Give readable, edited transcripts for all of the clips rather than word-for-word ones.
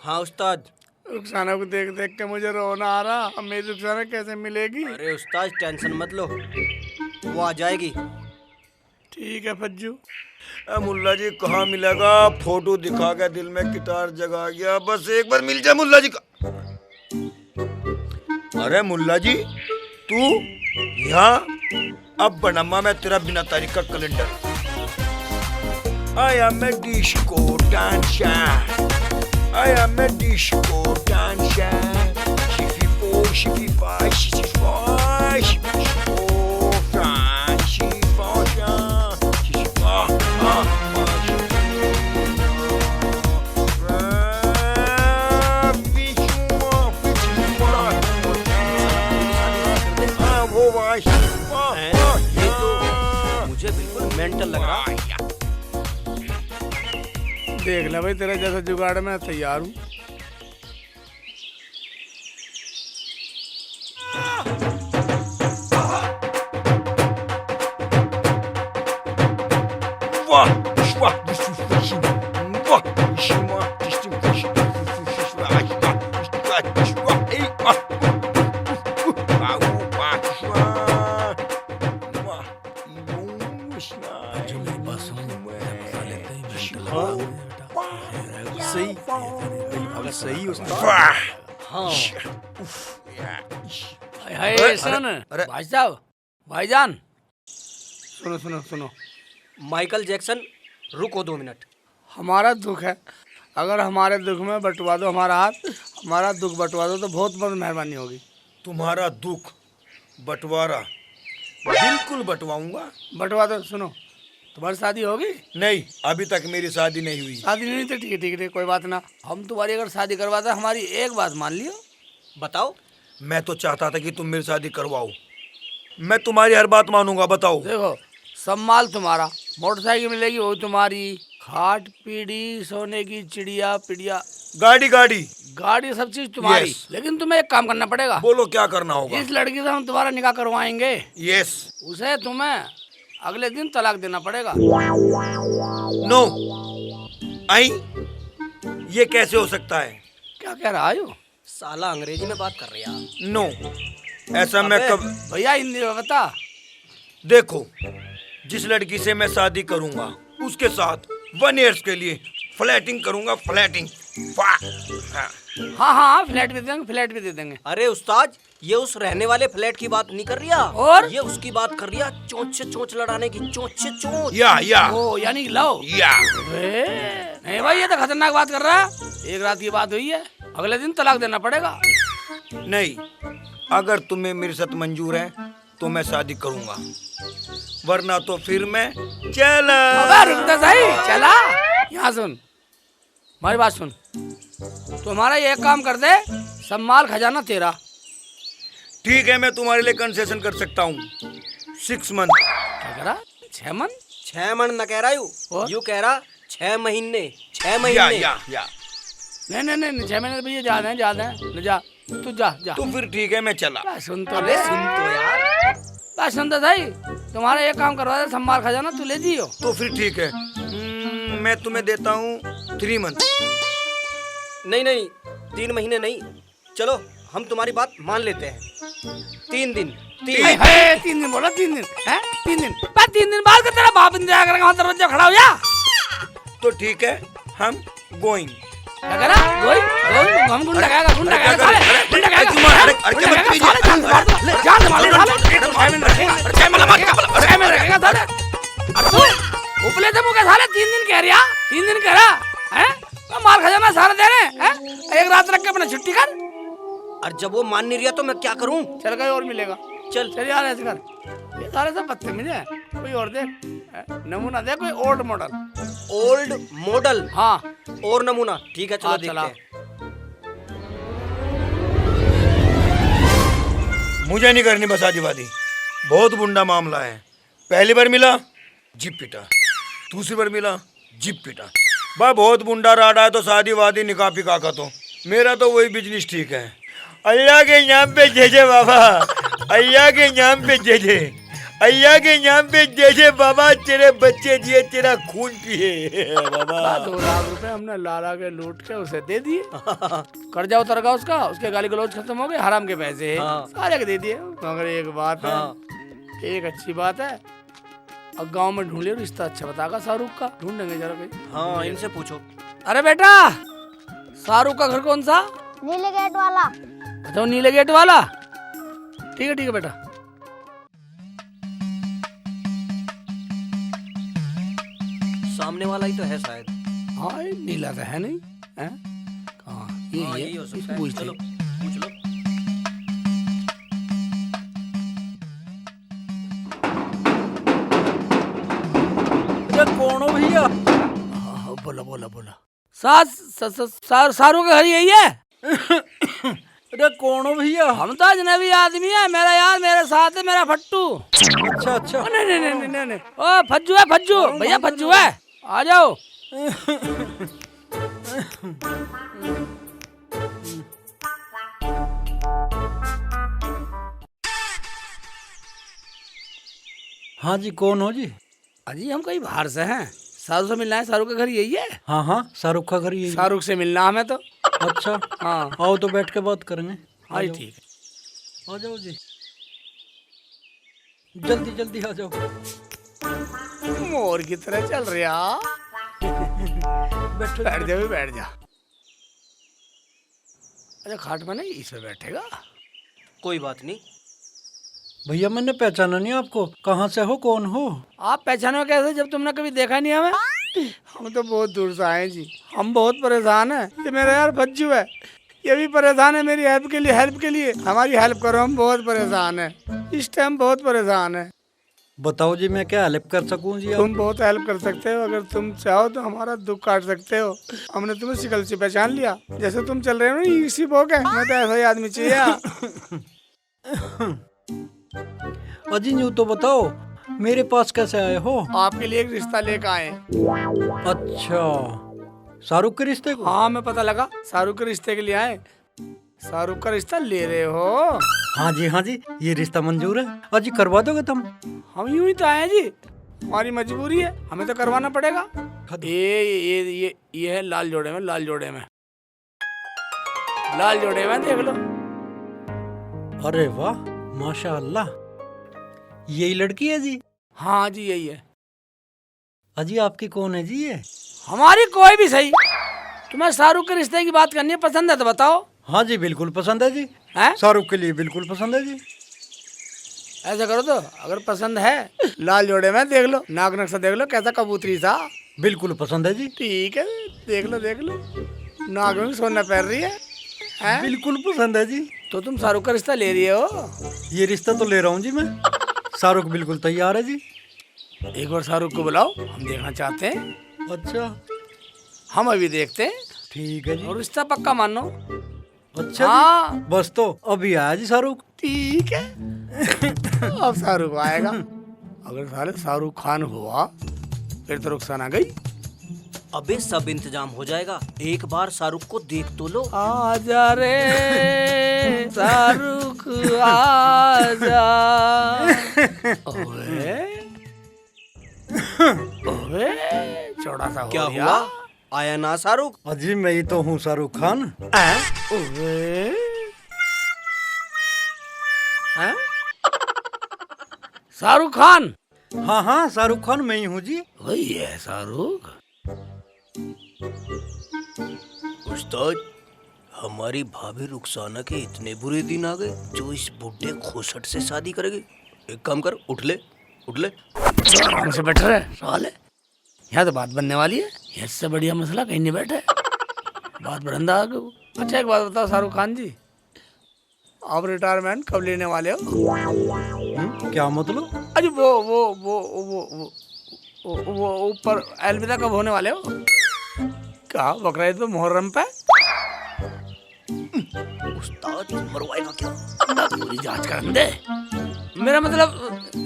हाँ उस्ताद। रुखसाना को देख देख के मुझे रोना आ रहा। अब मेरी रुखसाना कैसे मिलेगी? अरे उस्ताद टेंशन मत लो, वो आ जाएगी। ठीक है फज्जू। मुल्ला जी कहाँ मिलेगा? फोटो दिखा के दिल में गिटार जगा गया। बस एक बार मिल जाए मुल्ला जी का। अरे मुल्ला जी तू यहाँ? अब बनम्मा मैं तेरा बिना तारीख का calendar. I am a disco dancer. I am a disco dancer. Shifi fo, shifi fa, shifi fa, shifi fo, fa, shifi fa, shifi fa, fa, ये तो मुझे बिल्कुल मेंटल लग रहा है। देख ले भाई, तेरा जैसा जुगाड़ मैं तैयार हूँ। सही उस्ताद। हाँ हाय सुन अरे- भाई साहब, भाईजान सुनो सुनो सुनो। माइकल जैक्सन, रुको 2 मिनट। हमारा दुख है, अगर हमारे दुख में बंटवा दो हमारा हाथ, हमारा दुख बंटवा दो तो बहुत बहुत मेहरबानी होगी। तुम्हारा दुख बंटवारा बिल्कुल बंटवाऊंगा। बंटवा दो। सुनो, तुम्हारी शादी होगी? नहीं, अभी तक मेरी शादी नहीं हुई। शादी नहीं तो ठीक है ठीक है, कोई बात ना। हम तुम्हारी अगर शादी करवाते हमारी एक बात मान लियो। बताओ। मैं तो चाहता था कि तुम मेरी शादी करवाओ। मैं तुम्हारी हर बात मानूंगा। बताओ। देखो, सब माल तुम्हारा, मोटरसाइकिल मिलेगी वो तुम्हारी, खाट पीढ़ी, सोने की चिड़िया पिड़िया, गाड़ी गाड़ी गाड़ी, सब चीज तुम्हारी। Yes. लेकिन तुम्हें एक काम करना पड़ेगा। बोलो क्या करना होगा? जिस लड़की से हम तुम्हारा निकाह करवाएंगे यस। उसे तुम्हें अगले दिन तलाक देना पड़ेगा। नो। आई ये कैसे हो सकता है? क्या कह रहा है? साला अंग्रेजी में बात कर रही है। नो, ऐसा मैं अबे। कब। भैया हिंदी में बता। देखो, जिस लड़की से मैं शादी करूंगा उसके साथ 1 ईयर के लिए फ्लैटिंग करूंगा। फ्लैटिंग। हाँ हाँ, फ्लैट भी देंगे, फ्लैट भी दे देंगे। अरे उस्ताद, ये उस रहने वाले फ्लैट की बात नहीं कर रही है, और ये उसकी बात कर रही है, चोंच से चोंच लड़ाने की। चोंच से चोंच। या ओ यानी लव। या नहीं भाई, ये तो खतरनाक बात कर रहा है। एक रात की बात हुई है, अगले दिन तलाक देना पड़ेगा। नहीं, अगर तुम्हें मेरे साथ मंजूर है तो मैं शादी करूंगा, वरना तो फिर मैं चला। अबे रुक तो सही, चला। यहाँ सुन, हमारी बात सुन। तुम्हारा ये काम कर दे, सब माल खजाना तेरा। ठीक है, मैं तुम्हारे लिए कंसेशन कर सकता हूँ। 6 मंथ। क्या कह रहा? 6 मन? 6 मन न कह रहा और? यू कह रहा 6 महीने। 6 या महीने। या नहीं नहीं नहीं, 6 महीने भैया ज्यादा है, ज्यादा है। ले जा, तू जा जा। तो फिर ठीक है, मैं चला। बस सुन तो अबे ले, सुन तो यार। बस सुन तो सही। तुम्हारा ये काम करवा दे, सब माल खजाना तू ले जियो। तो फिर ठीक है। मैं तुम्हें देता हूँ 3 मंथ। नहीं नहीं, 3 महीने नहीं, चलो हम तुम्हारी बात मान लेते हैं। 3 दिन। 3 3 दिन बोला, 3 दिन है? 3 दिन बस, 3 दिन बाद का तेरा बाप इंतजार करेगा, वहाँ दरवाजा खड़ा हो जा। तो ठीक है, हम गोइंग। क्या करा? गोई गोई, हम गुंडा गाएगा, गुंडा गाएगा साले, गुंडा गाएगा क्यों मार? साले, अरे गुंडा क्या गाएगा बदतमीजी साले, जान से मार दो, जान से मार दो साले। 6 महीने रखेगा, 6 महीने रखेगा साले। अरे तू उपले से मुके साले 3 दिन कह रहा, 3 दिन कह रहा है? तो माल खजाना सारा दे रहे हैं? एक रात रख के अपना छुट्टी कर। और जब वो मान नहीं रहा तो मैं क्या करूं? चल कहीं और मिलेगा। चल चल यार, ऐसे कर। ये सारे सब बदतमीज है। कोई और देख, नमूना दे, कोई ओल्ड मॉडल। Old model. हाँ और नमूना। ठीक है, चलो हाँ, देखते चला। हैं। मुझे नहीं करनी बस शादी वादी, बहुत बुंडा मामला है। पहली बार मिला जिप पिटा, दूसरी बार मिला जिप पिटा। बा बहुत बुंडा राडा है तो शादी वादी निकाह पिका का तो मेरा तो वही बिजनेस ठीक है। अल्लाह के नाम पे जय जय बाबा, अल्लाह के नाम पे जय जय। अय्या के नाम पे जैसे बाबा तेरे बच्चे दिए तेरा खून पिए बाबा। 2 लाख रुपए हमने लाला के लूट के उसे दे दिए। कर्जा उतर गया उसका, उसके गाली गलौज खत्म हो गए, हराम के पैसे सारे के दे दिए। मगर एक बात है, एक अच्छी बात है, अब गांव में ढूंढ लियो रिश्ता अच्छा बतागा शाहरुख का, ढूंढेंगे जरा भाई। हाँ इनसे पूछो। अरे बेटा, शाहरुख का घर कौन सा? नीले गेट वाला। अच्छा नीले गेट वाला, ठीक है बेटा। सामने वाला ही तो है शायद। हाँ ये नीला तो है नहीं है? कहाँ ये हाँ, है, यही हो सकता इसको है। पूछते चलो हैं। पूछ लो। कौन हो भैया? हाँ, बोला शाहरुख का घर यही है? अरे कौन हो भैया? हम तो अजनबी आदमी है, मेरा यार मेरे साथ है, मेरा फट्टू। अच्छा अच्छा। नहीं ओ फज्जू है, फज्जू भैया, फज्जू है, आ जाओ। हाँ जी, कौन हो जी? अजी हम कहीं बाहर से हैं, शाहरुख से मिलना है। शाहरुख का घर यही है? हाँ हाँ, शाहरुख का घर यही है। शाहरुख से मिलना हमें तो। अच्छा हाँ आओ तो बैठ के बात करेंगे। हाँ आ जाओ। ठीक है। आ जाओ जी, जल्दी जल्दी आ जाओ। मोर की तरह चल रहा। बैठो बैठ जा, बैठ जा। अच्छा खाट में नहीं, इसमें बैठेगा। कोई बात नहीं। भैया मैंने पहचाना नहीं आपको, कहाँ से हो, कौन हो? आप पहचानो कैसे जब तुमने कभी देखा नहीं हमें? हम तो बहुत दूर से आए जी, हम बहुत परेशान हैं। ये मेरा यार भज्जू है, ये भी परेशान है मेरी हेल्प के लिए। हमारी हेल्प करो, हम बहुत परेशान हैं इस टाइम, बहुत परेशान है। बताओ जी मैं क्या हेल्प कर सकूं जी? तुम बहुत हेल्प कर सकते हो, अगर तुम चाहो तो हमारा दुख काट सकते हो। हमने तुम्हें शिकल से पहचान लिया, जैसे तुम चल रहे हो ना इसी भोग है, मैं तो ऐसा ही आदमी चाहिए। अजी यूँ तो बताओ मेरे पास कैसे आए हो? आपके लिए एक रिश्ता लेकर आए। अच्छा, शाहरुख के रिश्ते को? हाँ मैं पता लगा, शाहरुख के रिश्ते के लिए आए। शाहरुख का रिश्ता ले रहे हो? हाँ जी, ये रिश्ता मंजूर है। अजी करवा दोगे तुम? हम यूं ही तो आए जी, हमारी मजबूरी है, हमें तो करवाना पड़ेगा। ये है लाल जोड़े में, लाल जोड़े में देख लो। अरे वाह माशाअल्लाह, यही लड़की है जी? हाँ जी यही है। अजी आपकी कौन है जी ये? हमारी कोई भी सही। तुम्हें शाहरुख के रिश्ते की बात करनी है, पसंद है तो बताओ। हाँ जी बिल्कुल पसंद है जी, हैं? शाहरुख के लिए बिल्कुल पसंद है जी। ऐसा करो तो, अगर पसंद है लाल जोड़े में देख लो, नाक नक्शा देख लो, कैसा कबूतरी सा। बिल्कुल पसंद है जी। ठीक है देख लो, नाक में सोना पहन रही है, हैं? बिल्कुल पसंद है जी। तो तुम शाहरुख का रिश्ता ले रही हो? ये रिश्ता तो ले रहा हूँ जी मैं, शाहरुख बिल्कुल तैयार है जी। एक बार शाहरुख को बुलाओ, हम देखना चाहते हैं। अच्छा हम अभी देखते हैं, ठीक है जी। और रिश्ता पक्का मानो। अच्छा हाँ जी, बस तो अभी आया जी शाहरुख। ठीक है। अब शाहरुख आएगा, अगर साले शाहरुख खान हुआ फिर तो रुखसान आ गई। अबे सब इंतजाम हो जाएगा, एक बार शाहरुख को देख तो लो। आजा रे शाहरुख आजा। ओए ओए चौड़ा सा हो क्या गया। हुआ, आया ना शाहरुख? अजी मैं ही तो हूँ शाहरुख खान। ओए हैं? शाहरुख खान? हाँ हाँ शाहरुख खान मैं ही हूँ जी। वही है शाहरुख। उस्ताद, हमारी भाभी रुखसाना के इतने बुरे दिन आ गए जो इस बुढ़े खोसट से शादी करेगी। एक काम कर, उठ ले। आराम से बैठ रहे साले, यहाँ तो बात बनने वाली है, इससे बढ़िया मसला कहीं नहीं बैठे, बात बढ़ंदा आगे। अच्छा एक बात बताओ शाहरुख खान जी, आप रिटायरमेंट कब लेने वाले हो? क्या मतलब? अरे वो ऊपर अलविदा कब होने वाले हो? क्या बकरा ईद पे, मुहर्रम पे? उस्ताद मरवाएगा क्या? पूरी जांच कर दे। मेरा मतलब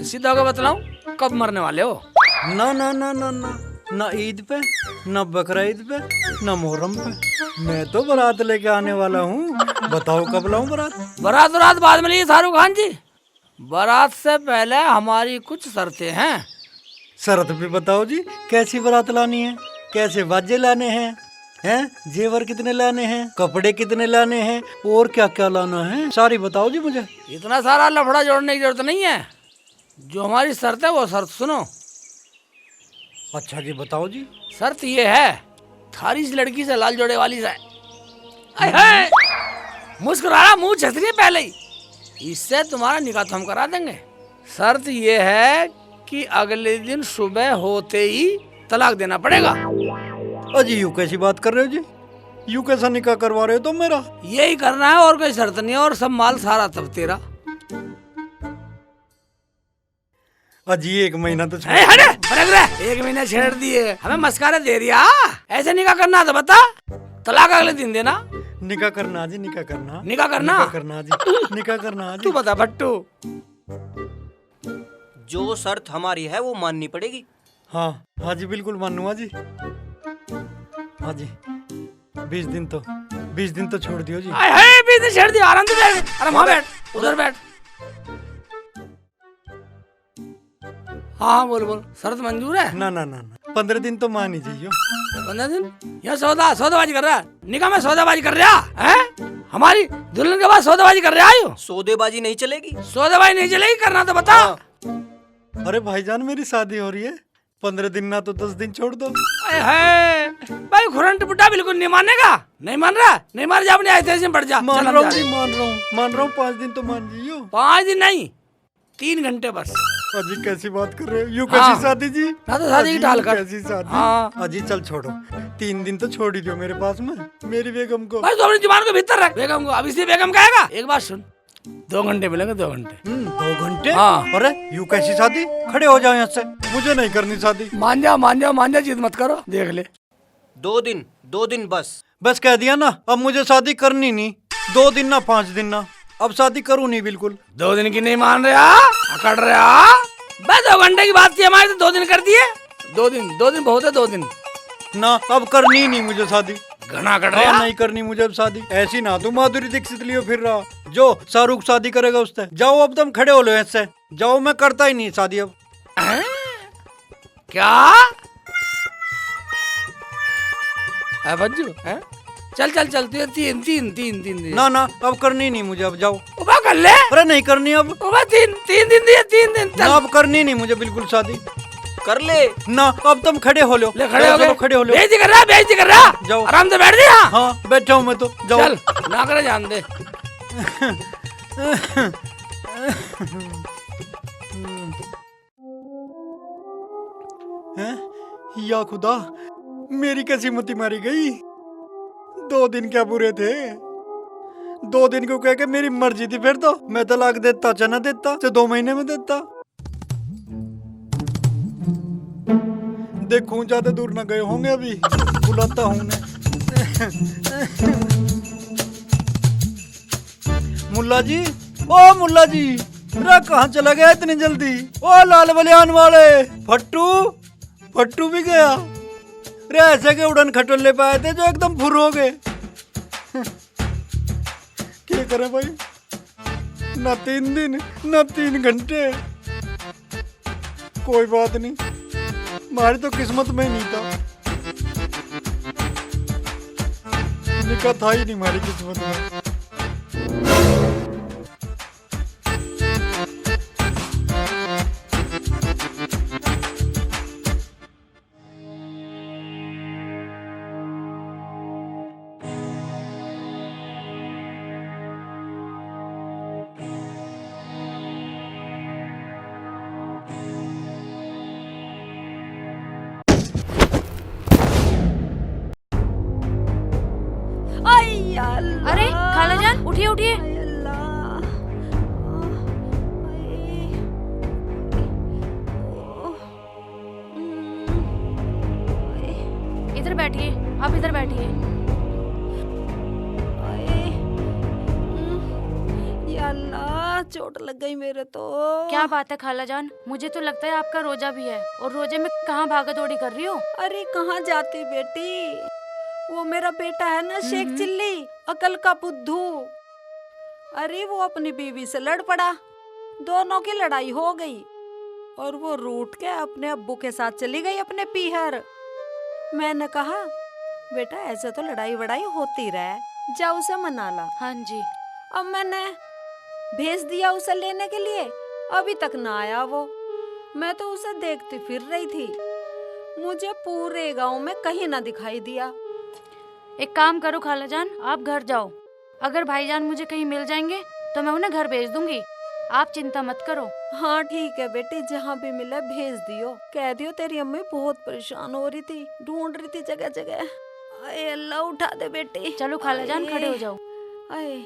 सीधा होकर बतलाऊं, कब मरने वाले हो? ना ना ना ना ना, ना ईद पे, ना बकरा ईद पे, ना मुहर्रम पे। मैं तो बारात लेके आने वाला हूँ, बताओ कब लाऊं बारात? बारात बाद में लिए शाहरुख खान जी, बारात से पहले हमारी कुछ शर्तें हैं। शरत भी बताओ जी, कैसी बारात लानी है, कैसे बाजे लाने हैं, जेवर कितने लाने हैं, कपड़े कितने लाने हैं, और क्या क्या लाना है, सारी बताओ जी मुझे। इतना सारा लफड़ा जोड़ने की जरूरत नहीं है। जो हमारी शर्त है वो शर्त सुनो। अच्छा जी बताओ जी। शर्त ये है, थारी इस लड़की से लाल जोड़े वाली से है मुस्कुराना मुंह छसनी पहले ही, इससे तुम्हारा निकाह तो हम करा देंगे। शर्त ये है कि अगले दिन सुबह होते ही तलाक देना पड़ेगा। अजी यूं कैसी बात कर रहे हो जी, यूं कैसा निकाह करवा रहे हो तुम मेरा? यही करना है और कोई शर्त नहीं है, और सब माल सारा तब तेरा। अजी 1 महीना तो ए, हटे, भड़क रहा। 1 महीना छेड़ दिए, हमें मस्कारे दे दिया। ऐसे निकाह करना तो बता, तलाक अगले दिन देना। निकाह करना जी, निकाह करना, निकाह करना, निकाह करना जी, निकाह करना जी। तू बता भट्टू। जो शर्त हमारी है वो माननी पड़ेगी। हाँ हाँ जी बिल्कुल मानूंगा जी। हाँ जी 20 दिन तो छोड़ दियो जी। आए हाय, 20 दिन छेड़ दिया। आराम से बैठ, अरे वहाँ बैठ, उधर बैठ। हाँ बोल बोल, शर्त मंजूर है? ना ना ना ना 15 दिन तो मान ही जाइयो। 15 दिन? यह सौदाबाजी कर रहा है, निकाह में सौदाबाजी कर रहा है? हमारी दुल्हन के बाद सौदाबाजी कर रहा है? सौदेबाजी नहीं चलेगी। सौदाबाजी नहीं चलेगी, करना तो बता। अरे भाईजान मेरी शादी हो रही है, 15 दिन ना तो 10 दिन छोड़ दो। है भाई, खुरंट बुड्ढा बिल्कुल नहीं मानेगा। नहीं मान रहा, नहीं मान जा, अपने ऐसे ऐसे बढ़ जा। मान रहा हूँ, 5 दिन तो मान जाइयो। 5 दिन नहीं, 3 घंटे बस। अजी कैसी बात कर रहे हो, यूं कैसी शादी जी? ना तो शादी की ढाल कर। कैसी शादी? हाँ। अजी चल छोड़ो, 3 दिन तो छोड़ ही दो मेरे पास में, मेरी बेगम को। भाई तो अपनी जुबान को भीतर रख। बेगम को अब इसी बेगम कहेगा। एक बात सुन, 2 घंटे मिलेंगे, 2 घंटे। 2 घंटे? हाँ। अरे यूं कैसी शादी, खड़े हो जाओ यहाँ से, मुझे नहीं करनी शादी। मान जा मान जा मान जा, जिद मत करो, देख ले। 2 दिन बस कह दिया ना, अब मुझे शादी करनी नहीं। 2 दिन ना 5 दिन ना, अब शादी करूँ नहीं बिल्कुल। 2 दिन की नहीं मान रहा, अकड़ रहा। बस 2 घंटे की बात थी हमारी, तो 2 दिन कर दिए। 2 दिन बहुत है, 2 दिन ना अब करनी ही नहीं मुझे शादी। घना कर हाँ, रहा। नहीं करनी मुझे अब शादी। ऐसी ना तू माधुरी दीक्षित लियो फिर रहा, जो शाहरुख शादी करेगा उससे। जाओ अब तुम खड़े हो लो ऐसे, जाओ, मैं करता ही नहीं शादी अब। क्या है बज्जू है? चल चल चल, तू 3 दिन। ना ना अब करनी नहीं मुझे, अब जाओ। उबा कर ले। अरे नहीं करनी अब। उबा 3 दिन दिए, 3 दिन ना चल। अब करनी नहीं मुझे बिल्कुल शादी। कर ले। ना अब तुम खड़े हो लो। ले खड़े हो गए, खड़े हो लो। बेइज्जती कर रहा। जाओ। आराम से बैठ जा। हाँ बैठा हूँ मैं तो, जाओ। चल ना करे, जान दे। हैं? या खुदा, मेरी कैसी मती मारी गई। 2 दिन क्या बुरे थे, 2 दिन को कह के मेरी मर्जी थी फिर तो। मैं तलाक देता चाहे ना देता, चाहे 2 महीने में देता। देखूं ज्यादा दूर ना गए होंगे, अभी बुलाता हूँ उन्हें। मुल्ला जी, ओ मुल्ला जी, रे कहाँ चला गया इतनी जल्दी? ओ लाल बलियान वाले, फट्टू भी गया रे। ऐसे के उड़न खटोले पे आए थे जो एकदम फुर हो गए। क्या करे भाई, ना 3 दिन ना 3 घंटे। कोई बात नहीं, हमारी तो किस्मत में ही नहीं था, निकाह था ही नहीं हमारी किस्मत में। अरे खालाजान, उठिए उठिए। इधर बैठिए, आप इधर बैठिए। या अल्लाह, चोट लग गई मेरे तो। क्या बात है खालाजान, मुझे तो लगता है आपका रोजा भी है, और रोजे में कहाँ भागा दौड़ी कर रही हो? अरे कहाँ जाती बेटी, वो मेरा बेटा है ना शेख चिल्ली, अकल का बुद्धू। अरे वो अपनी बीवी से लड़ पड़ा, दोनों की लड़ाई हो गई और वो रूठ के अपने अब्बू के साथ चली गई अपने पीहर। मैंने कहा बेटा ऐसे तो लड़ाई वड़ाई होती रहे, जा उसे मना ला। हाँ जी। अब मैंने भेज दिया उसे लेने के लिए, अभी तक ना आया वो। मैं तो उसे देखती फिर रही थी, मुझे पूरे गांव में कहीं ना दिखाई दिया। एक काम करो खालाजान, आप घर जाओ। अगर भाईजान मुझे कहीं मिल जाएंगे तो मैं उन्हें घर भेज दूंगी, आप चिंता मत करो। हाँ ठीक है बेटी, जहाँ भी मिले भेज दियो। कह दियो तेरी अम्मी बहुत परेशान हो रही थी, ढूंढ रही थी जगह जगह। अरे अल्लाह उठा दे बेटी। चलो खालाजान खड़े हो जाओ। अरे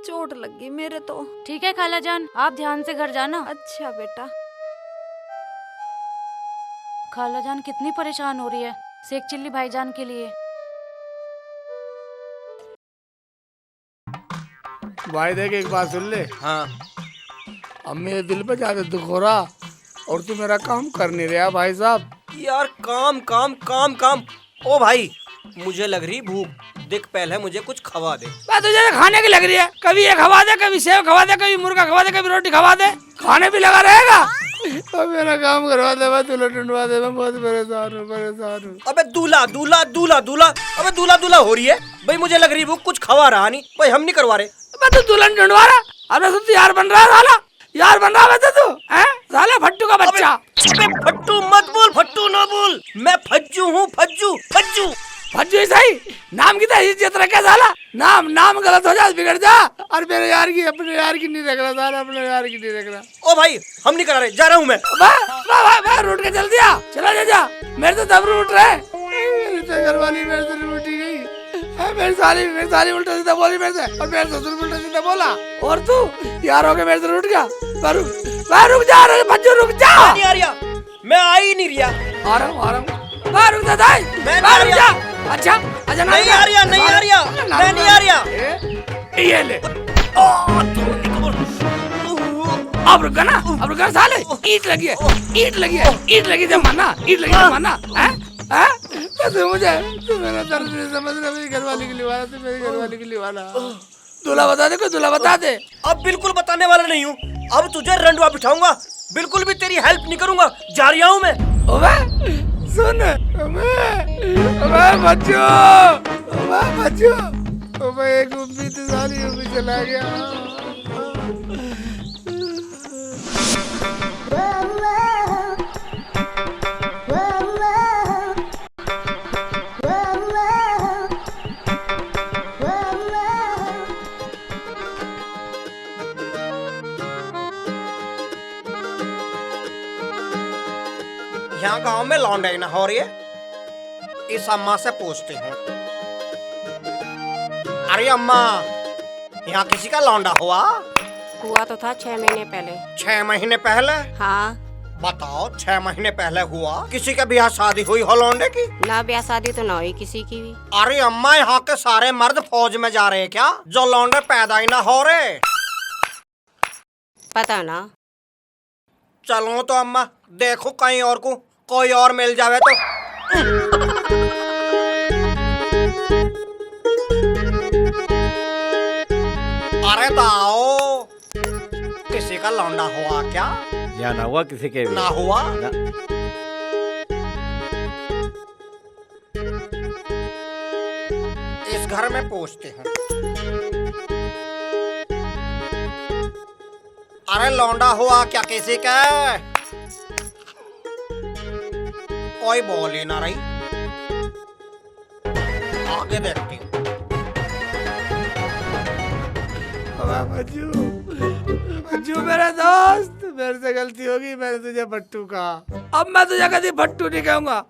चोट लग गई मेरे तो। ठीक है खालाजान, आप ध्यान से घर जाना। अच्छा बेटा। खालाजान कितनी परेशान हो रही है शेख चिल्ली भाईजान के लिए। भाई देख एक बात सुन ले। हाँ अब मेरे दिल पे ज्यादा दुख हो रहा और तू मेरा काम कर नहीं रहा भाई साहब। यार, काम काम काम काम। ओ भाई, मुझे लग रही भूख, देख पहले मुझे कुछ खवा दे। मैं तुझे खाने की लग रही है, कभी ये खवा दे, कभी सेव खवा दे, कभी मुर्गा खवा दे, कभी रोटी खवा दे, खाने भी लगा रहेगा। अब मेरा काम करवा दे, मैं तुला ढूंढवा दे, मैं बहुत परेशान हूँ। अबे दूल्हा दूल्हा दूल्हा दूल्हा, अबे दूल्हा दूल्हा हो रही है भाई, मुझे लग रही भूख, कुछ खवा रहा नहीं भाई, हम नहीं करवा रहे। मैं तो दुल्हन ढूंढवा रहा, अरे तू यार बन रहा है साला, यार बन रहा है तू, हैं साला भट्टू का बच्चा। अबे फट्टू मत बोल, फट्टू ना बोल, मैं फज्जू हूँ, फज्जू फज्जू फज्जू ही सही, नाम की तो इज्जत रखे साला, नाम गलत हो जा बिगड़ जा। और मेरे यार की, अपने यार की नहीं रख रहा साला, अपने यार की नहीं रख रहा। ओ भाई हम नहीं करा रहे, जा रहा हूँ मैं। वाह रूट के चल दिया, चला जा, मेरे तो दब रूट रहे, मेरी तो घरवाली मेरे से रूठी गई, मेरी साली उल्टा सीधा बोली मेरे से, और मेरे ससुर उल्टा सीधा बोला, और तू यार हो के मेरे से रूठ गया। रुक जा बच्चों, रुक जा। नहीं आ रिया, मैं आ ही नहीं रिया। आ रहा हूँ रुक जा दाई, मैं नहीं आ रुक रिया। जा। अच्छा नहीं आ रिया, नहीं आ रिया, मैं नहीं आ रिया। ये ले, अब रुक ना, अब रुक साले, ईट लगी है जमाना, हैं? तो मुझे मेरा दर्द नहीं समझ रहा, मेरी घरवाली के लिए वाला, तू मेरी घरवाली के लिए वाला। दूल्हा बता दे, कोई दूल्हा बता दे। अब बिल्कुल बताने वाला नहीं हूँ, अब तुझे रंडवा बिठाऊंगा, बिल्कुल भी तेरी हेल्प नहीं करूंगा, जा रिया हूँ मैं। ओबे सुन, बच्चो, एक उम्मीद सारी उम्मीद चला गया। यहाँ गांव में लौंडाई ना हो रही है, इस अम्मा से पूछती हूँ। अरे अम्मा, यहाँ किसी का लौंडा हुआ? हुआ तो था 6 महीने पहले। 6 महीने पहले? हाँ। बताओ, 6 महीने पहले हुआ? किसी का ब्याह शादी हुई हो लौंडे की? ना ब्याह शादी तो ना हुई किसी की भी। अरे अम्मा, यहाँ के सारे मर्द फौज में जा रहे हैं क्या, जो लौंडे पैदा ही ना हो रहे? पता ना। चलो तो अम्मा, देखो कहीं और को कोई और मिल जावे तो। अरे ताओ, किसी का लौंडा हुआ क्या? या ना हुआ किसी के भी? ना हुआ ना। इस घर में पूछते हैं। अरे लौंडा हुआ क्या किसी का? कोई बोल ही ना रही, आगे देखती हूँ। बच्चू मेरा दोस्त, मेरे से गलती होगी, मैंने तुझे भट्टू कहा, अब मैं तुझे कभी भट्टू नहीं कहूंगा,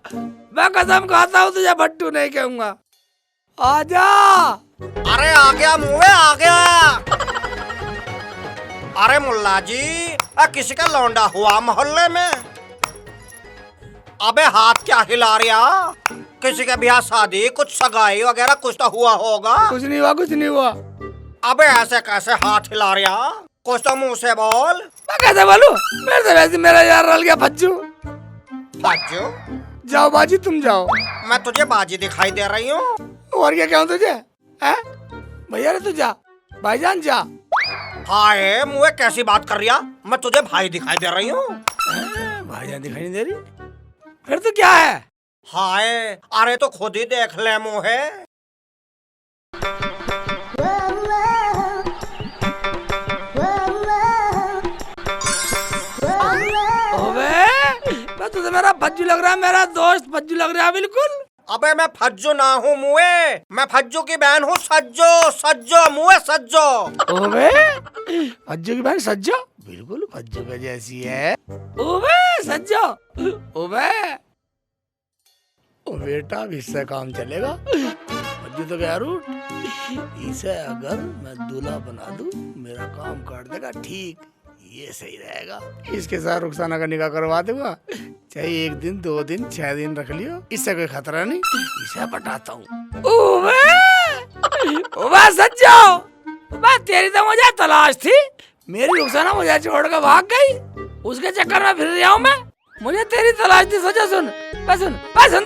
मैं कसम खाता हूँ तुझे भट्टू नहीं कहूंगा। आजा। अरे आ गया मुँहे, आ गया। अरे मुल्ला जी, किसी का लौंडा हुआ मोहल्ले में? अबे हाथ क्या हिला रिया? किसी का ब्याह शादी, कुछ सगाई वगैरह कुछ तो हुआ होगा। कुछ नहीं हुआ। अबे ऐसे कैसे हाथ हिला रिया? कुछ तो मुंह से बोल। मैं कैसे बोलूं? मेरे से वैसे मेरा यार रल गया फज्जू। फज्जू? जाओ बाजी, तुम जाओ। मैं तुझे बाजी दिखाई दे रही हूँ। और क्या कहूँ तुझे? हैं? भैया रे तू जा, भाईजान जा। हाय मुझे कैसी बात कर रिया? मैं तुझे भाई दिखाई दे रही हूँ। भाईजान दिखाई नहीं दे रही? फिर तो क्या है? हाय अरे तो खुद ही देख ले मुझे। मैं तुझे मेरा फज्जू लग रहा है, मेरा दोस्त फज्जू लग रहा है बिल्कुल। अबे मैं फज्जो ना हूँ मुए, मैं फज्जो की बहन हूँ सज्जो। सज्जो मुए सज्जो। ओबे फज्जो की बहन सज्जो बिल्कुल फज्जो के जैसी है। ओबे सज्जो ओबे ओ बेटा अब इससे काम चलेगा। फज्जो तो कह रूट, इसे अगर मैं दूल्हा बना दूं मेरा काम कर देगा ठीक, ये सही रहेगा। इसके साथ रुखसाना का निकाह करवा दूंगा, चाहे 1 दिन 2 दिन 6 दिन रख लियो, इससे कोई खतरा नहीं। इसे पटाता हूँ। ओबे सज्जो, मैं तेरी तो मुझे तलाश थी। मेरी रुखसाना मुझे छोड़ कर भाग गई, उसके चक्कर में फिर रहा हूँ मैं। मुझे तेरी तलाश थी। सोचा सुन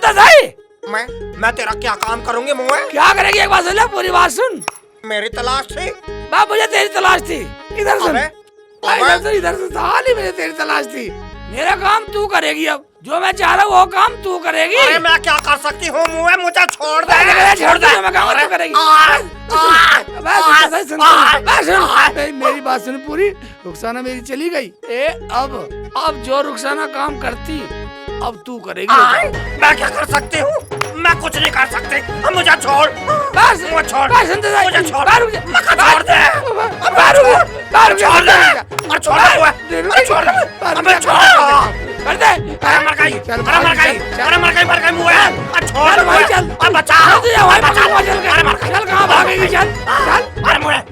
तो सही। मैं तेरा क्या काम करूंगी मुए? क्या करेगी एक बात सुन ले, पूरी बात सुन। मेरी तलाश थी बाप, मुझे तेरी तलाश थी। इधर सुन, इधर से साली मुझे तेरी तलाश थी। मेरा काम तू करेगी, अब जो मैं चाह रहा हूँ वो काम तू करेगी। अरे मैं क्या कर सकती हूँ मुए? मुझे छोड़ दे। छोड़ दे, मैं काम तू करेगी। मेरी बात सुन पूरी। रुखसाना मेरी चली गई, अब जो रुखसाना काम करती अब तू करेगी। मैं क्या कर सकती हूँ? मैं कुछ नहीं कर सकती। अब मुझे छोड़, मुझे छोड़, मुझे छोड़, छोड़ दे, कर दे। मर गई मुए। छोड़ बचा। चल कहाँ भागेगी? चल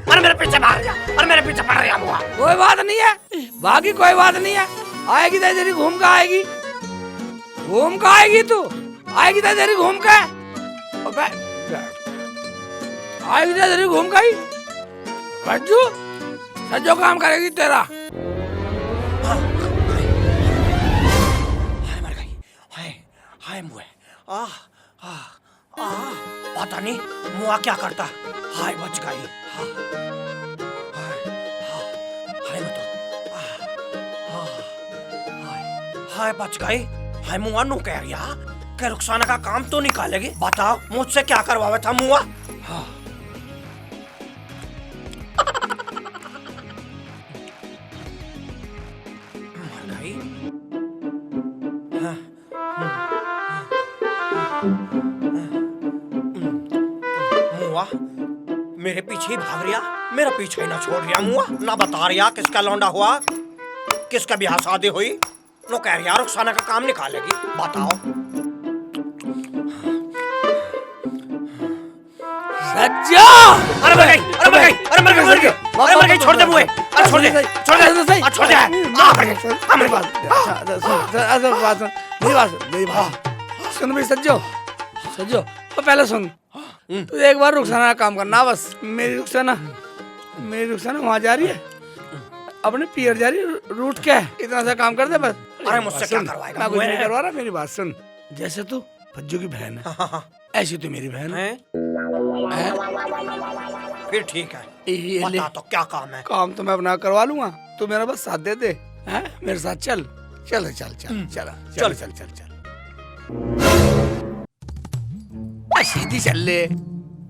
अरे मेरे पीछे भाग गया, अरे मेरे पीछे पड़ रहा मुआ। कोई बात नहीं है, बाकी कोई बात नहीं है। आएगी तो तेरी घूम का आएगी, तू आएगी तो तेरी घूम का। आएगी तो तेरी घूम का ही फज्जू सज्जो काम करेगी तेरा। मर गई। हाय मुए। पता नहीं मुआ क्या करता। हाय बच गई। हाय मैं तो हाय बच गई। हाय मुआ नु कह रिया कि रुखसाना का काम तो निकालेगी। बताओ मुझसे क्या करवावे था मुआ? मर गई। मुआ मेरे पीछे ही भाग रिया, मेरा पीछे ही ना छोड़ रिया मुआ। ना बता रिया किसका लौंडा हुआ, किसका ब्याह शादी हुई। नो कह रिया रुखसाना का काम निकालेगी। बताओ सज्जो। अरे मर गई, छोड़ दे मुए। अरे छोड़ दे। मेरी बात सुन भाई सज्जो। तो पहले सुन, तू एक बार रुखसाना का काम करना बस। मेरी रुखसाना वहाँ जा रही है, अपने पियर जा रही है रूट के। इतना सा काम कर दे बस। अरे मुझसे क्या करवाएगा? मैं कुछ नहीं करवा रहा। मेरी बात सुन, जैसे तू फज्जू की बहन है ऐसी तू मेरी बहन है। फिर ठीक है, बता तो क्या काम है? काम तो मैं अपना करवा लूंगा, तू मेरा बस साथ दे दे। हैं मेरे साथ चल। सीधी चल ले।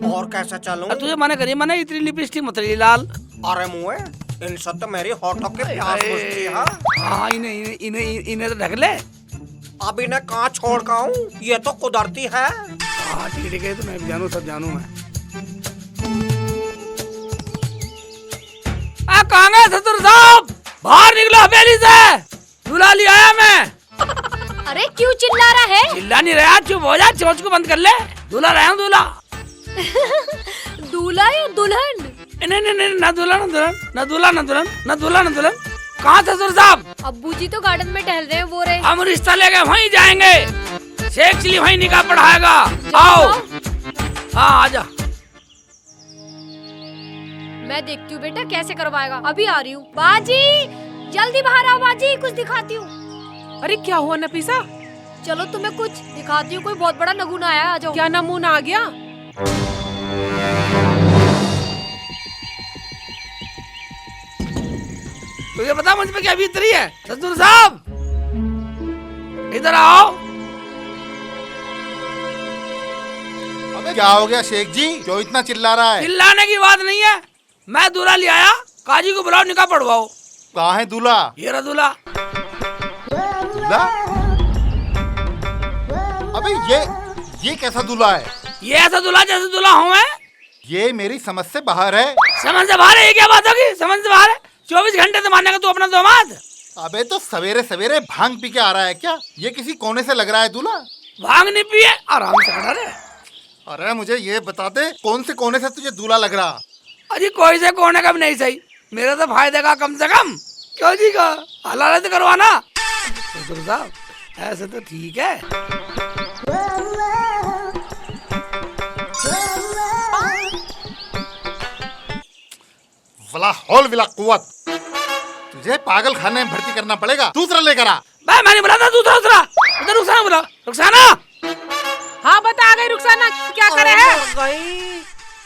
और कैसे चलूं? तुझे मना करिए, मना इतनी लिपस्टिक मत ली लाल। अरे मुए इनसे तो मेरी होठों के प्यास बुझती है। हाँ इन्हें तो ढक ले। अब इन्हें कहाँ छोड़ का हूँ? ये तो कुदरती है। हाँ ठीक है, तो मैं भी जानू, सब जानू मैं। कहाँ गए ससुर साहब? बाहर निकलो हवेली से, दूल्हा ले आया मैं। अरे क्यों चिल्ला रहा है? चिल्ला नहीं रहा, चुप हो जा, चोंच को बंद कर ले। दूल्हा लाया हूँ, दूल्हा। दूल्हा या दुल्हन? नहीं, ना दुल्हन। कहाँ ससुर साहब? अब्बू जी तो गार्डन में टहल रहे हैं, वो रहे। हम रिश्ता लेके वहीं जाएंगे, शेख चिली वहीं निकाह पढ़ाएगा। आओ। हाँ आजा। मैं देखती हूँ बेटा कैसे करवाएगा, अभी आ रही हूँ। बाजी जल्दी बाहर आओ, बाजी कुछ दिखाती हूँ। अरे क्या हुआ नफीसा? चलो तुम्हें कुछ दिखाती हूँ, कोई बहुत बड़ा नमूना आया, आ जाओ। क्या नमूना आ गया? मुझे पता मुझ पे क्या बीत रही है। ससुर साहब इधर आओ। अबे क्या हो गया शेख जी, क्यों इतना चिल्ला रहा है? चिल्लाने की बात नहीं है, मैं दूल्हा ले आया, काजी को बुलाओ, निकाह पढ़वाओ। कहाँ है दूल्हा? ये रहा दूल्हा। दूल्हा? अबे ये कैसा दूल्हा है? ये ऐसा दूल्हा जैसे दूल्हा हूँ मैं। ये मेरी समझ से बाहर है। समझ से बाहर है? ये क्या बात होगी? समझ से बाहर है? 24 घंटे से मारने का तू अपना दामाद। अबे तो सवेरे सवेरे भांग पी के आ रहा है क्या? ये किसी कोने से लग रहा है दूल्हा। भांग नहीं पिए, आराम से खड़ा रहे। अरे मुझे ये बता दे, कौन से कोने से तुझे दूल्हा लग रहा? अजी कोई से कोने का भी नहीं सही, मेरा तो फायदे का कम से कम। क्यों जी का हलाल तो करवाना। ससुर साहब ऐसे तो ठीक है। वला हौल विला कुव्वत, तुझे पागल खाने में भर्ती करना पड़ेगा। दूसरा लेकर आ। मैं नहीं बुलाता, दूसरा उधर रुखसाना बुला। रुखसाना। हाँ बता गई रुखसाना, क्या करे है?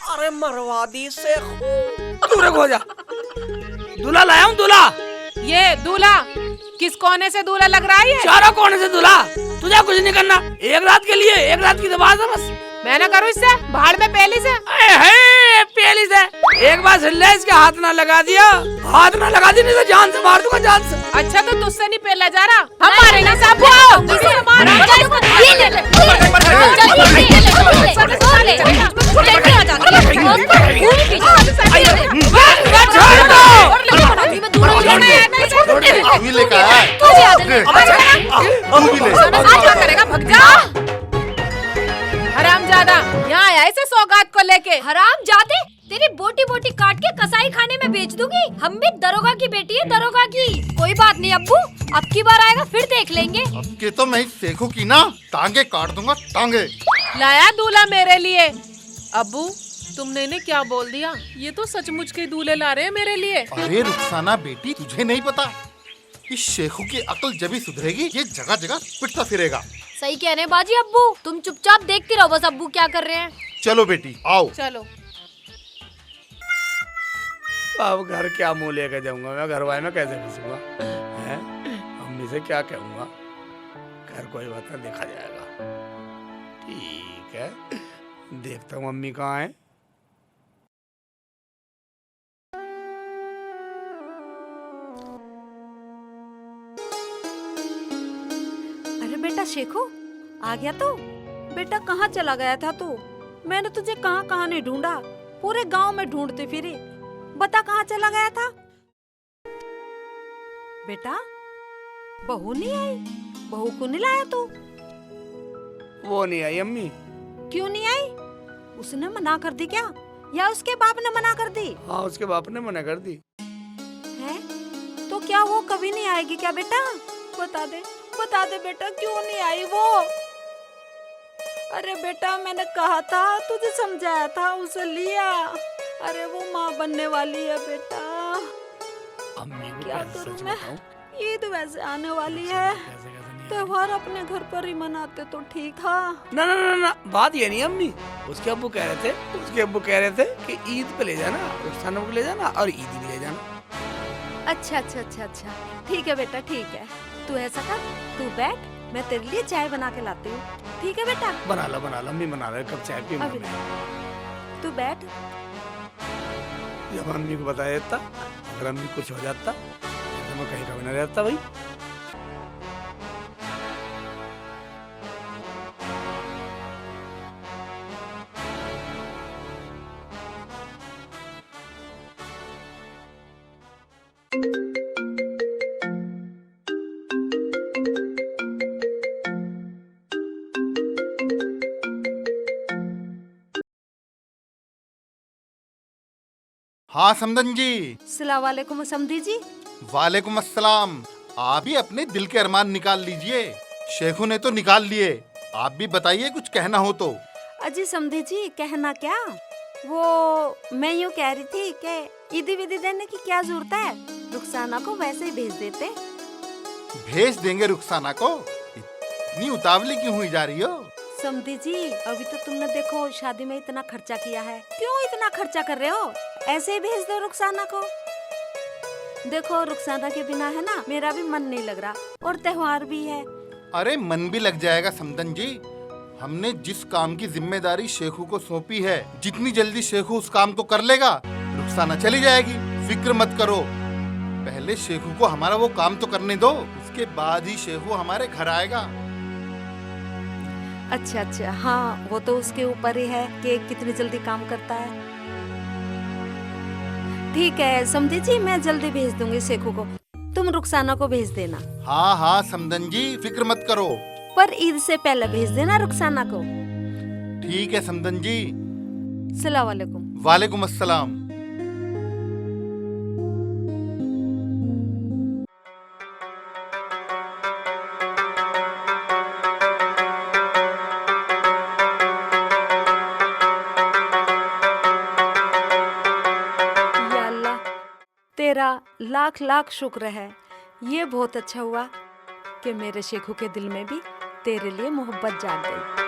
अरे मरवा दी से दूर हो जा। दूल्हा लाया हूँ, दूल्हा। ये दूल्हा किस कोने से दूल्हा लग रहा है? चारों कोने से दूल्हा। तुझे कुछ नहीं करना, एक रात के लिए, एक रात की तो बात है बस। मैं ना करूँ इससे, भाड़ में पहली से। पहली से एक बार सिल्ले इसके हाथ ना लगा दिया, हाथ ना लगा दी, नहीं तो जान से मार दूंगा, जान से। अच्छा तो तुझसे नहीं पहला जा रहा, हम मारेंगे साहब। हरामजादा यहाँ आया इसे सौगात को लेके। हराम जाते, तेरी बोटी बोटी काट के कसाई खाने में बेच दूंगी। हम भी दरोगा की बेटी है, दरोगा की। कोई बात नहीं अब्बू, अब की बार आएगा फिर देख लेंगे। अब के तो मैं शेखू की ना टांगे काट दूंगा, टांगे। लाया दूल्हा मेरे लिए। अब्बू तुमने इन्हें क्या बोल दिया? ये तो सचमुच के दूल्हे ला रहे हैं मेरे लिए। अरे रुखसाना बेटी, तुझे नहीं पता, इस शेखू की अकल जब ही सुधरेगी ये जगह जगह पिटता फिरेगा। सही कह रहे हैं बाजी अब्बू, तुम चुपचाप देखती रहो बस अब्बू क्या कर रहे हैं। चलो बेटी आओ। चलो। अब घर क्या मुंह लेकर जाऊंगा मैं, घर वाले में कैसे घुसूंगा? अम्मी से क्या कहूंगा? घर कोई बात नहीं, देखा जाएगा। ठीक है, देखता हूँ अम्मी कहाँ है। अरे बेटा शेखू आ गया तू? बेटा कहाँ चला गया था तू? मैंने तुझे कहाँ कहाँ नहीं ढूंढा, पूरे गांव में ढूंढती फिरी। बता कहाँ चला गया था? बेटा बहू नहीं आई, बहू को नहीं लाया तू? वो नहीं आई अम्मी। क्यों नहीं आई? उसने मना कर दी क्या, या उसके बाप ने मना कर दी? हाँ उसके बाप ने मना कर दी है। तो क्या वो कभी नहीं आएगी क्या बेटा? बता दे बेटा, क्यों नहीं आई वो? अरे बेटा मैंने कहा था, तुझे समझाया था, उसे लिया। अरे वो माँ बनने वाली है बेटा। अम्मी को क्या कैसे करूं सच मैं? बताऊं? ईद वैसे आने वाली है, कैसे नहीं त्योहार अपने घर पर ही मनाते तो ठीक था। ना ना ना ना, बात ये नहीं अम्मी। उसके अब्बू कह रहे थे कि ईद पे ले जाना, रुखसाना को ले जाना और ईद भी ले जाना। अच्छा ठीक है बेटा, ठीक है। तू ऐसा कर, तू बैठ, मैं तेरे लिए चाय बना के लाती हूँ। ठीक है बेटा? बना लो अम्मी, बना लो, कब चाय पीऊंगा अभी। मैं। तू बैठ। जब अम्मी को बताया देता, अगर अम्मी कुछ हो जाता तो मैं कहीं का भी न रहता भाई। हाँ समदन जी। अस्सलाम वालेकुम समधी जी। वालेकुम अस्सलाम। आप भी अपने दिल के अरमान निकाल लीजिए, शेखू ने तो निकाल लिए। आप भी बताइए, कुछ कहना हो तो। अजी समधी जी, कहना क्या, वो मैं यूँ कह रही थी कि ईदी विदी देने की क्या जरूरत है, रुखसाना को वैसे ही भेज देते। भेज देंगे रुखसाना को, इतनी उतावली क्यों हुई जा रही हो? समधी जी अभी तो तुमने देखो शादी में इतना खर्चा किया है, क्यों इतना खर्चा कर रहे हो? ऐसे ही भेज दो रुखसाना को। देखो रुखसाना के बिना है ना मेरा भी मन नहीं लग रहा, और त्योहार भी है। अरे मन भी लग जाएगा समदन जी। हमने जिस काम की जिम्मेदारी शेखू को सौंपी है, जितनी जल्दी शेखू उस काम को कर लेगा रुखसाना चली जाएगी। फिक्र मत करो, पहले शेखू को हमारा वो काम तो करने दो, उसके बाद ही शेखू हमारे घर आएगा। अच्छा अच्छा, हाँ वो तो उसके ऊपर ही है कि कितनी जल्दी काम करता है। ठीक है समधी जी, मैं जल्दी भेज दूंगी शेखू को, तुम रुखसाना को भेज देना। हाँ हाँ समदन जी, फिक्र मत करो। पर ईद से पहले भेज देना रुखसाना को। ठीक है समदन जी। सलाम वालेकुम। वालेकुम अस्सलाम। या अल्लाह तेरा लाख लाख शुक्र है, ये बहुत अच्छा हुआ कि मेरे शेखू के दिल में भी तेरे लिए मोहब्बत जाग गई।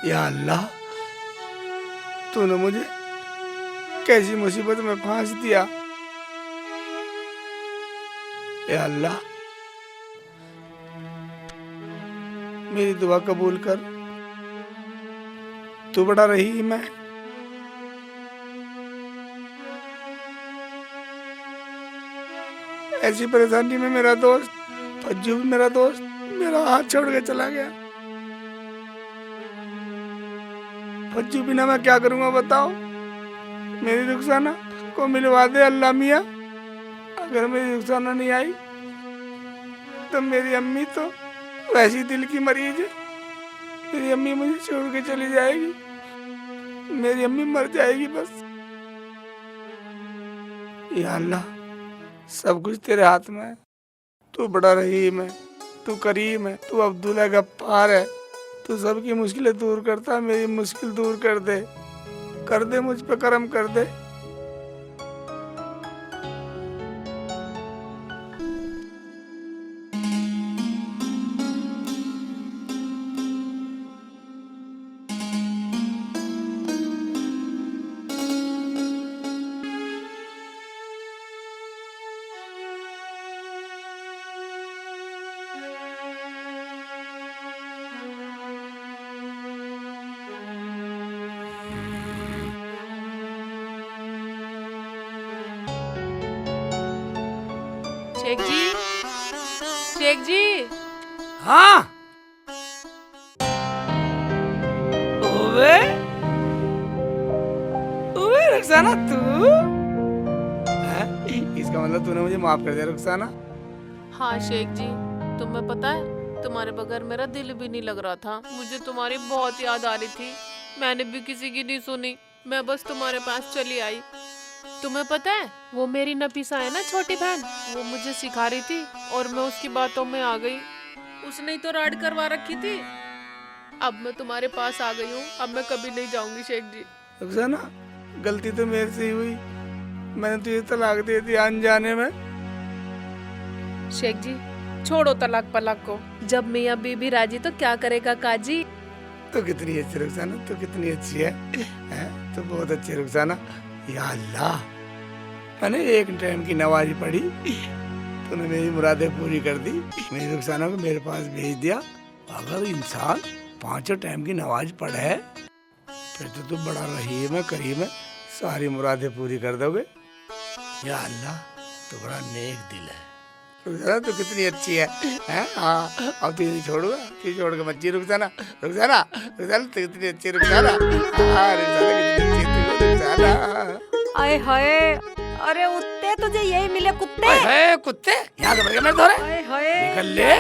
या अल्लाह, तूने मुझे कैसी मुसीबत में फांस दिया। या अल्लाह, मेरी दुआ कबूल कर, तू बड़ा रहीम है। ऐसी परेशानी में मेरा दोस्त फज्जू भी मेरा दोस्त मेरा हाथ छोड़ के चला गया। फज्जू बिना मैं क्या करूंगा बताओ। मेरी रुखसाना को मिलवा दे अल्लाह मियाँ। अगर मेरी रुखसाना नहीं आई तो मेरी अम्मी तो वैसी दिल की मरीज है, मेरी अम्मी मुझे छोड़ के चली जाएगी, मेरी अम्मी मर जाएगी बस। या अल्लाह, सब कुछ तेरे हाथ में है। तू बड़ा रहीम है, तू करीम है, तू अब्दुल्ला गफ्फार है। तू सबकी मुश्किलें दूर करता है, मेरी मुश्किल दूर कर दे मुझ पे करम कर दे। शेख जी, शेख जी। हाँ ओवे ओवे रुखसाना, तू हैं? इसका मतलब तूने मुझे माफ कर दिया रुखसाना। हाँ शेख जी, तुम्हें पता है तुम्हारे बगैर मेरा दिल भी नहीं लग रहा था। मुझे तुम्हारी बहुत याद आ रही थी, मैंने भी किसी की नहीं सुनी, मैं बस तुम्हारे पास चली आई। तुम्हें पता है वो मेरी नफीसा है ना, छोटी बहन, वो मुझे सिखा रही थी और मैं उसकी बातों में आ गई। उसने ही तो राड करवा रखी थी। अब मैं तुम्हारे पास आ गई हूँ, अब मैं कभी नहीं जाऊंगी शेख जी। रुखसाना, गलती तो मेरे से ही हुई, मैंने तुझे तलाक दे दिया अनजाने में। शेख जी छोड़ो तलाक पलाक को, जब मियाँ बीबी राजी तो क्या करेगा काजी। तो कितनी अच्छी रुखसाना, तो कितनी अच्छी है, तो बहुत अच्छी रुखसाना। या अल्लाह, मैंने एक टाइम की नमाज पढ़ी, तूने मेरी मुरादें पूरी कर दी, मेरी रुखसाना को मेरे पास भेज दिया। अगर इंसान 5 टाइम की नमाज पढ़े फिर तो तू बड़ा रहीम है, करीम है, सारी मुरादें पूरी कर दोगे। या अल्लाह, तो बड़ा नेक दिल है। रुखसाना तो कितनी अच्छी है, हैं? हाँ, अब तुझे नहीं छोड़ूंगा, तुझे छोड़ के मत जी रुखसाना। रुखसाना, रुखसाना तो कितनी अच्छी रुखसाना। हाँ रुखसाना, कितनी अच्छी रुखसाना। आए हाय, अरे उत्ते तुझे यही मिले कुत्ते। है कुत्ते, यहाँ के मेरे धोरे आए हाय, निकल ले।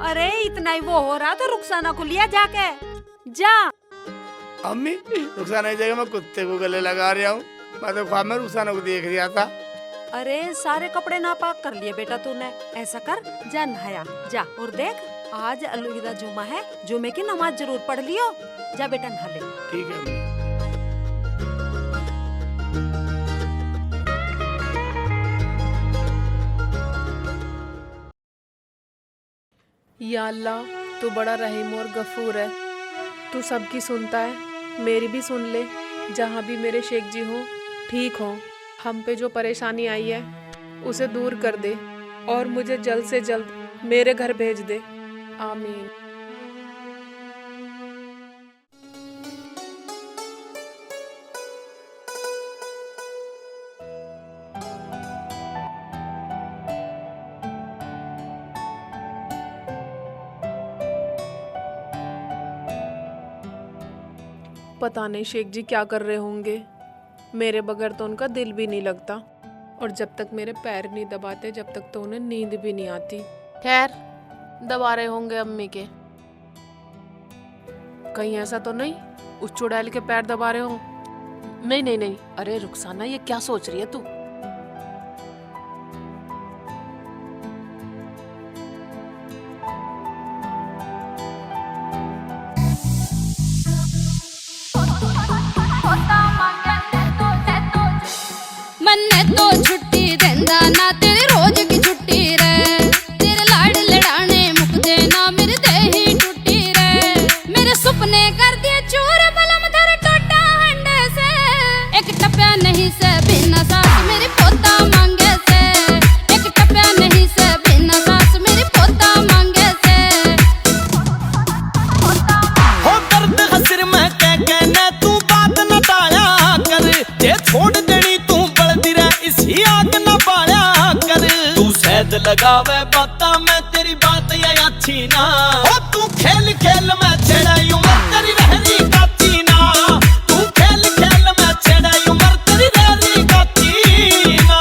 अरे इतना ही वो हो रहा तो रुखसाना को लिया जाके जा। अम्मी, रुखसाना की जगह मैं कुत्ते को गले लगा रहा हूँ, मैं तो ख्वाब में रुखसाना को देख रहा था। अरे सारे कपड़े नापाक कर लिए बेटा तूने, ऐसा कर जा नहाया जा और देख आज अलविदा जुमा है, जुमे की नमाज जरूर पढ़ लियो। जा बेटा नहा ले। ठीक है अम्मी। या अल्लाह, तू बड़ा रहीम और गफूर है। तू सबकी सुनता है, मेरी भी सुन ले। जहाँ भी मेरे शेख जी हों, ठीक हों, हम पे जो परेशानी आई है उसे दूर कर दे और मुझे जल्द से जल्द मेरे घर भेज दे। आमीन। पता नहीं शेख जी क्या कर रहे होंगे, मेरे बगैर तो उनका दिल भी नहीं लगता, और जब तक मेरे पैर नहीं दबाते जब तक तो उन्हें नींद भी नहीं आती। खैर, दबा रहे होंगे अम्मी के। कहीं ऐसा तो नहीं उस चुड़ैल के पैर दबा रहे हो? नहीं नहीं नहीं, अरे रुखसाना, ये क्या सोच रही है तू? मन्ने तो छुट्टी देंदा ना, तेरे रोज की छुट्टी रे। तेरे लाड़ लड़ाने मुकदे ना, मेरे देही टूटी रे। मेरे सुपने कर दिए चूर, बलम धर टोटा हंडे से। एक टप्या नहीं से बिना सास मेरी पोता मांगे से। एक टप्या नहीं से बिना सास मेरी पोता मांगे से। हो दर्द हसर में कह कहने तू बात न टाया कर। जे छोड़ देनी तू बलदी रह, इसी आग न बाया कर। तू सैद लगावे बाता में तेरी बात या अच्छी ना। हो तू खेल खेल में छेड़ाई उमर तेरी रहरी काची ना। तू खेल खेल में छेड़ाई उमर तेरी रहरी काची ना।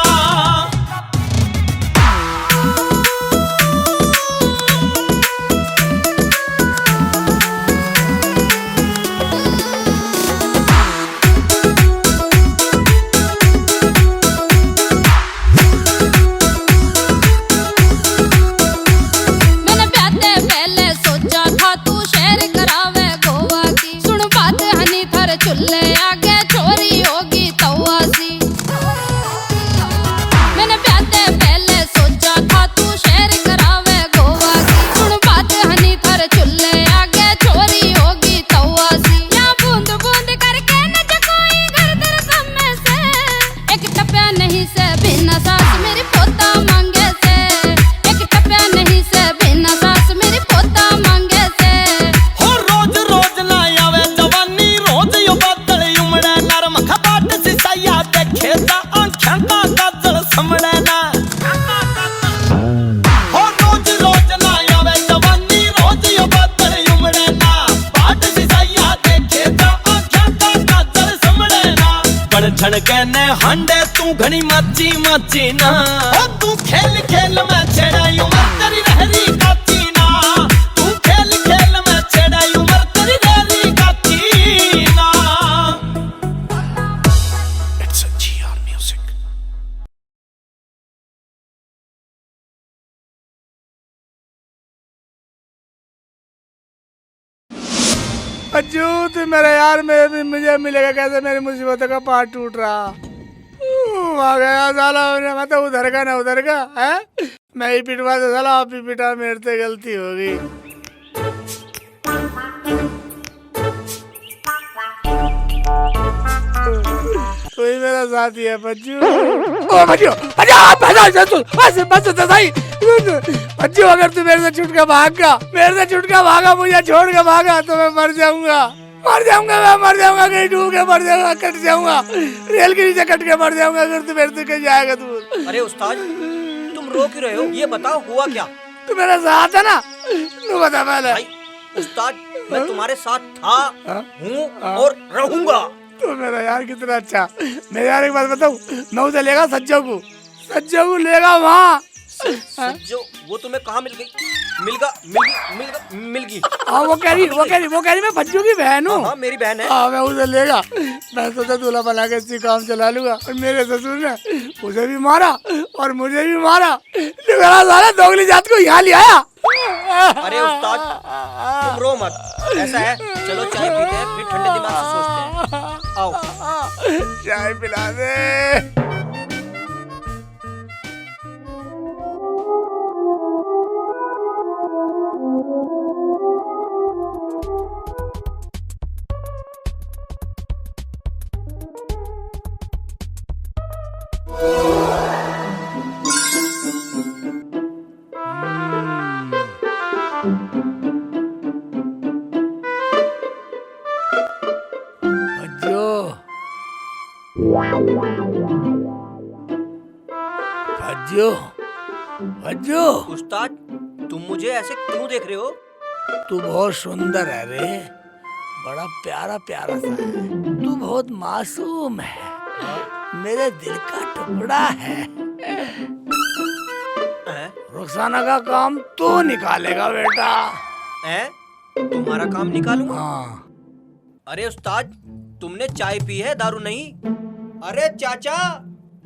मैंने प्याते पहले सोचा था तू शेर करावे गोवा की। सुन बात हनी थर चुल्ले आगे चोरी होगी तवा सी। मैंने प्याते पहले सोचा था तू शेर करावे गोवा की। सुन बात हनी थर चुल्ले आगे चोरी होगी तवा सी। या बूंद बूंद करके नच कोई घर दर समय से। एक टप्या नहीं से बिना सास मेरी पोता मांगे से। एक टप्या नहीं से बिना सास मेरी पोता मांगे से। हो रोज रोज ना आवे जवानी, रोज यो बादल उमड़े नरम खबाट सिसाया देखे ता आंखें का काजल समड़े ना। हो रोज रोज ना आवे जवानी, रोज यो बादल उमड़े ना। बाट सिसाया देखे ता आंखें का काजल समड़े ना। बड़ झड़के ने हंडे तू घनी मची मची ना। हो तू खेल खेल में छेड़ाई उमर तेरी रहरी काची ना। तू खेल खेल में छेड़ाई उमर तेरी रहरी काची ना। It's a GR music. Ajju, तू मेरा यार, मुझे मिलेगा कैसे? मेरी मुसीबतों का पार्ट टूट रहा। आ गया साला, मैं तो उधर का ना उधर का है। मैं ही पिटवा दे साला, आप ही पिटा, मेरे से गलती हो गई। कोई मेरा साथी है बच्चू। ओ बच्चू, अरे बस सही। बच्चू, अगर तू मेरे से छूट के भागा, मुझे छोड़ के भागा तो मैं मर जाऊंगा। मैं मर जाऊंगा, कहीं डूब के मर जाऊंगा, कट जाऊंगा, रेल के नीचे कट के मर जाऊंगा अगर तू मेरे से कहीं जाएगा तू। अरे उस्ताद, तुम रो क्यों रहे हो? ये बताओ हुआ क्या? तू मेरे साथ है ना? तू बता पहले। भाई उस्ताद, मैं तुम्हारे साथ था, हूँ और रहूंगा। तो मेरा यार कितना अच्छा। मेरे यार एक बात बताऊं, मैं उसे लेगा सज्जो को लेगा वहाँ। जो वो तुम्हें कहाँ मिल गई? मिल गई। हाँ, वो कह रही मैं भज्जू की बहन हूँ। हाँ, मेरी बहन है। हाँ, मैं उसे लेगा। मैं सोचा दूल्हा बना के इसी काम चला लूंगा। और मेरे ससुर ने उसे भी मारा और मुझे भी मारा। साला दोगली जात को यहाँ ले आया। अरे उस्ताद तुम रो मत, ऐसा है चलो चाय पीते हैं, फिर ठंडे दिमाग से सोचते हैं। आओ चाय पिला दे। भज्जू भज्जू, उस्ताद तुम मुझे ऐसे क्यों देख रहे हो? तू बहुत सुंदर है रे, बड़ा प्यारा प्यारा सा है, तू बहुत मासूम है, मेरे दिल का टुकड़ा है। रुखसाना का काम तू निकालेगा बेटा। तुम्हारा काम निकालूंगा? हाँ। अरे उस्ताद तुमने चाय पी है, दारू नहीं। अरे चाचा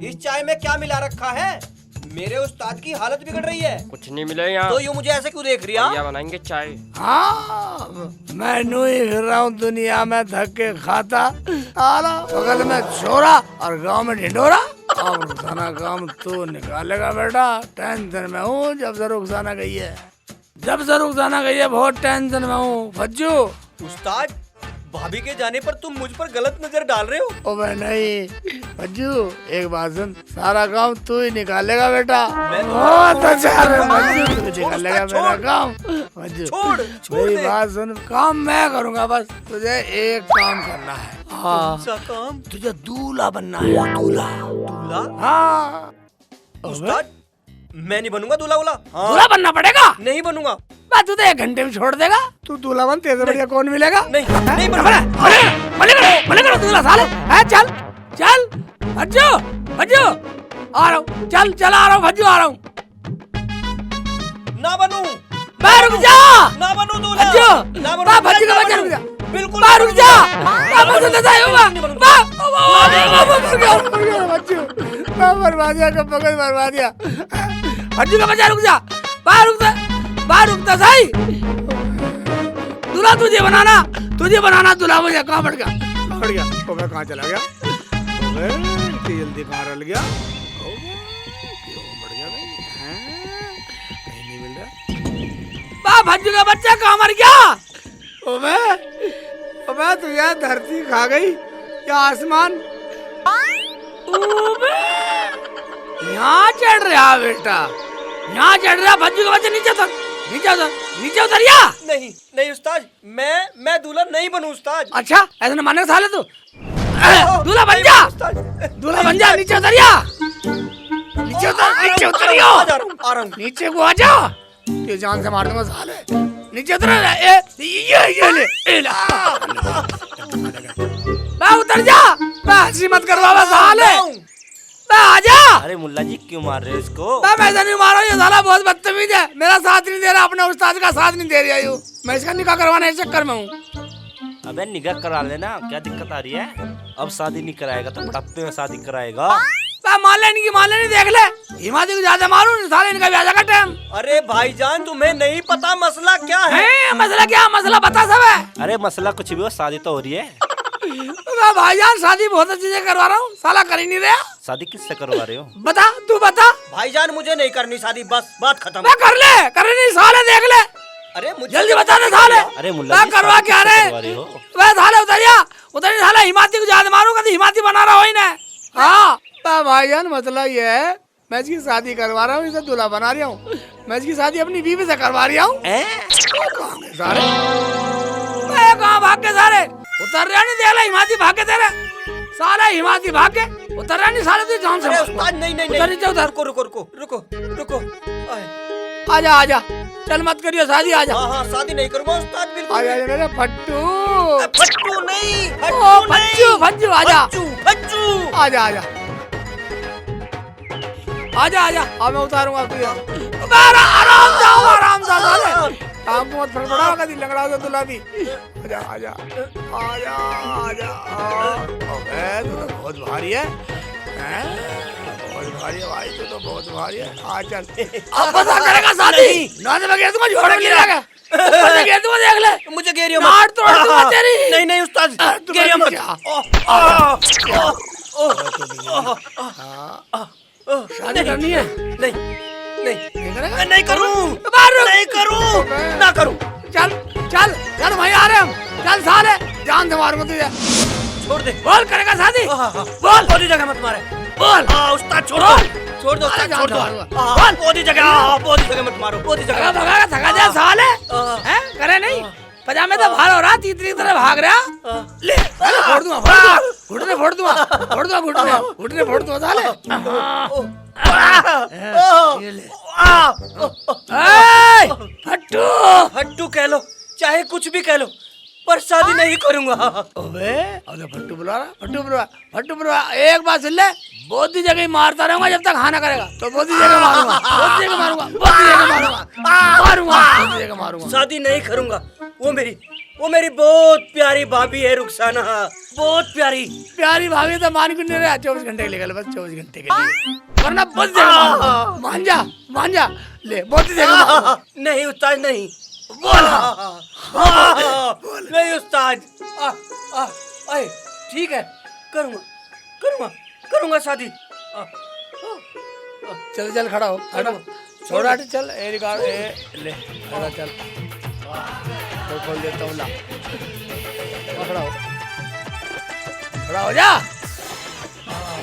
इस चाय में क्या मिला रखा है? मेरे उस्ताद की हालत बिगड़ रही है। कुछ नहीं मिला यहाँ। तो यूँ मुझे ऐसे क्यों देख रही है? बनाएंगे चाय। हाँ मैं नू ही फिर रहा हूँ दुनिया में धक्के खाता, आला बगल में छोरा और गांव में ढिंडोरा। अब रुखसाना काम तू निकालेगा बेटा, टेंशन में हूँ जब से रुखसाना गई है, जब से रुखसाना गई है बहुत टेंशन में हूँ। भज्जू उस्ताद भाभी के जाने पर तुम मुझ पर गलत नजर डाल रहे हो। ओ मैं नहीं भज्जू, एक बात सुन, सारा काम तू ही निकालेगा बेटा। बहुत अच्छा है भज्जू, तू निकालेगा मेरा काम। भज्जू मेरी बात सुन, काम मैं करूँगा, बस तुझे एक काम करना है। हाँ काम? तुझे दूल्हा बनना है। दूल्हा? हाँ उस्ताद मैं नहीं बनूंगा दूल्हा वूल्हा। दूल्हा बनना पड़ेगा। नहीं बनूंगा। मैं तुझे 1 घंटे में छोड़ देगा, तू दूल्हा बन, तेरे बढ़िया कौन मिलेगा? नहीं नहीं बने करो दूल्हा साले। चल चल भज्जू भज्जू आ रहा हूँ, चल चल आ रहा हूँ भज्जू, आ रहा हूँ। ना बनूं, रुक जा, ना बनूं दूल्हा। भज्जू ना बनूं, भज्जू का बच्चा रुक जा, बिल्कुल रुक जा, बर्बादिया का पकड़ बर्बादिया। भज्जू का बच्चा रुक जा, बाहर रुकता सही। दूल्हा तुझे बनाना दूल्हा। मुझे कहाँ बढ़ गया तो मैं कहाँ चला गया? इतनी जल्दी कहाँ रल गया? बढ़ गया कहीं नहीं मिल रहा। भज्जू का बच्चा कहाँ मर गया? ओबे तुझे धरती खा गई या आसमान? यहाँ चढ़ रहा बेटा, यहाँ चढ़ रहा। भज्जू का बच्चा नीचे उतर, नीचे उतर या? नहीं नहीं उस्ताद, मैं दूल्हा नहीं बनूं उस्ताद। अच्छा ऐसा न मानने साले तू। दूल्हा बन जा, दूल्हा बन जा, नीचे उतर या, नीचे उतर या, आ रहा हूँ। नीचे को आ जा, ये जान से मार दूंगा साले। नीचे उतर, ये ले उतर जा, हंसी मत करवा साले, आजा। अरे मुल्ला जी क्यों मार रहे हो इसको? मैं ऐसा नहीं मार रहा हूँ, ये साला बहुत बदतमीज है, मेरा साथ नहीं दे रहा, अपने उस्ताद का साथ नहीं दे रही है। मैं इसका निकाह करवाने के चक्कर में हूँ। अबे निकाह करा लेना, क्या दिक्कत आ रही है? अब शादी नहीं कराएगा तो बुढ़ापे में शादी कराएगा। मान लेनी देख ले, हिमाती को ज्यादा मारू साले, इनका ब्याह का टाइम। अरे भाईजान तुम्हें नहीं पता मसला क्या है? मसला क्या? मसला बता सब है। अरे मसला कुछ भी हो, शादी तो हो रही है। भाईजान शादी बहुत अच्छी से करवा रहा हूँ, साला कर ही नहीं रहा। शादी किससे करवा रहे हो? बता, तू बता। भाईजान मुझे नहीं करनी शादी, बस बात खत्म। मैं कर नहीं साले, देख ले। अरे मुझे जल्दी बता दे साले। अरे मुल्ला जी करवा क्या रहे हो? साले उतर साले, हिमाती को ज्यादा मारूंगा तो हिमाती बना रहा हो ही ना। हाँ भाईजान मसला ये है, मैं इसकी शादी करवा रहा हूँ, इसे दूल्हा बना रहा हूँ, मैं इसकी शादी अपनी बीवी से करवा रहा हूँ। सारे कहाँ भाग के सारे? उतर रहा नहीं, देख ले हिमाती भाग के, तेरे साला हिमाती भाग के उतर रहा नहीं साले, तू जान से। उस्ताद नहीं उधर रुको। आजा चल मत करियो शादी, आजा। हाँ शादी नहीं करूँगा उस्ताद, बिल्कुल। आजा मेरे फट्टू नहीं, भज्जू आजा, आजा मैं उतारूंगा तुझे। आराम से काम बहुत फड़फड़ा का दिल लंगड़ा दूल्हा भी। आजा अबे तू तो बहुत भारी है, बहुत भारी है भाई, तू तो बहुत भारी है। आ चल, अब पता करेगा शादी। नाद में गिर दूंगा, झोड़ में गिरेगा। ऊपर से गिर दूंगा, देख ले। मुझे घेरियो नाड़ मत। तोड़ दूंगा तेरी। नहीं नहीं उस्ताद, घेरियो मत। शादी करनी है? नहीं नहीं नहीं करेगा? नहीं करूं, मारो। नहीं करूं, ना करूं। चल चल चल भाई, आ रहे हम। चल साले, जान से मारूंगा तुझे। छोड़ दे। बोल, करेगा शादी? बोल। बोली जगह मत मारे। बोल। उस्ताद छोड़ दो, छोड़ दो उस्ताद, छोड़ दो। बोल। बोली जगह मत मारो, बोली जगह। भगा थका जा साले, हैं? करे नहीं? पजामे तो भार हो रहा, तीतरी की तरह भाग रहा। ले, फोड़ दूंगा, घुटने फोड़ दूंगा, घुटने फोड़ दूंगा साले। ये ले। फट्टू, फट्टू कह लो, चाहे कुछ भी कह लो, पर शादी नहीं करूंगा। अबे फट्टू बुला रहा, फट्टू बुला। एक बात सुन ले, बोधी जगह ही मारता रहूंगा जब तक खाना करेगा। तो बोधी जगह मारूंगा, बोधी जगह मारूंगा, बोधी जगह मारूंगा, बोधी जगह मारूंगा। शादी नहीं करूंगा। वो मेरी बहुत प्यारी भाभी है रुखसाना, बहुत प्यारी भाभी तो मान क्यों नहीं रहा? 24 घंटे के लिए, बस 24 घंटे के लिए, वरना बोधी जगह मारूंगा। मान जा, ले बोधी जगह मारूंगा। नहीं उस्ताद, नहीं। बोल। नहीं उस्ताद, ठीक है, करूंगा शादी। चल चल, खड़ा हो, छोड़ा चल। ए रिकॉर्ड, ले खड़ा चल, तो खोल देता हूँ। ला, खड़ा हो जा।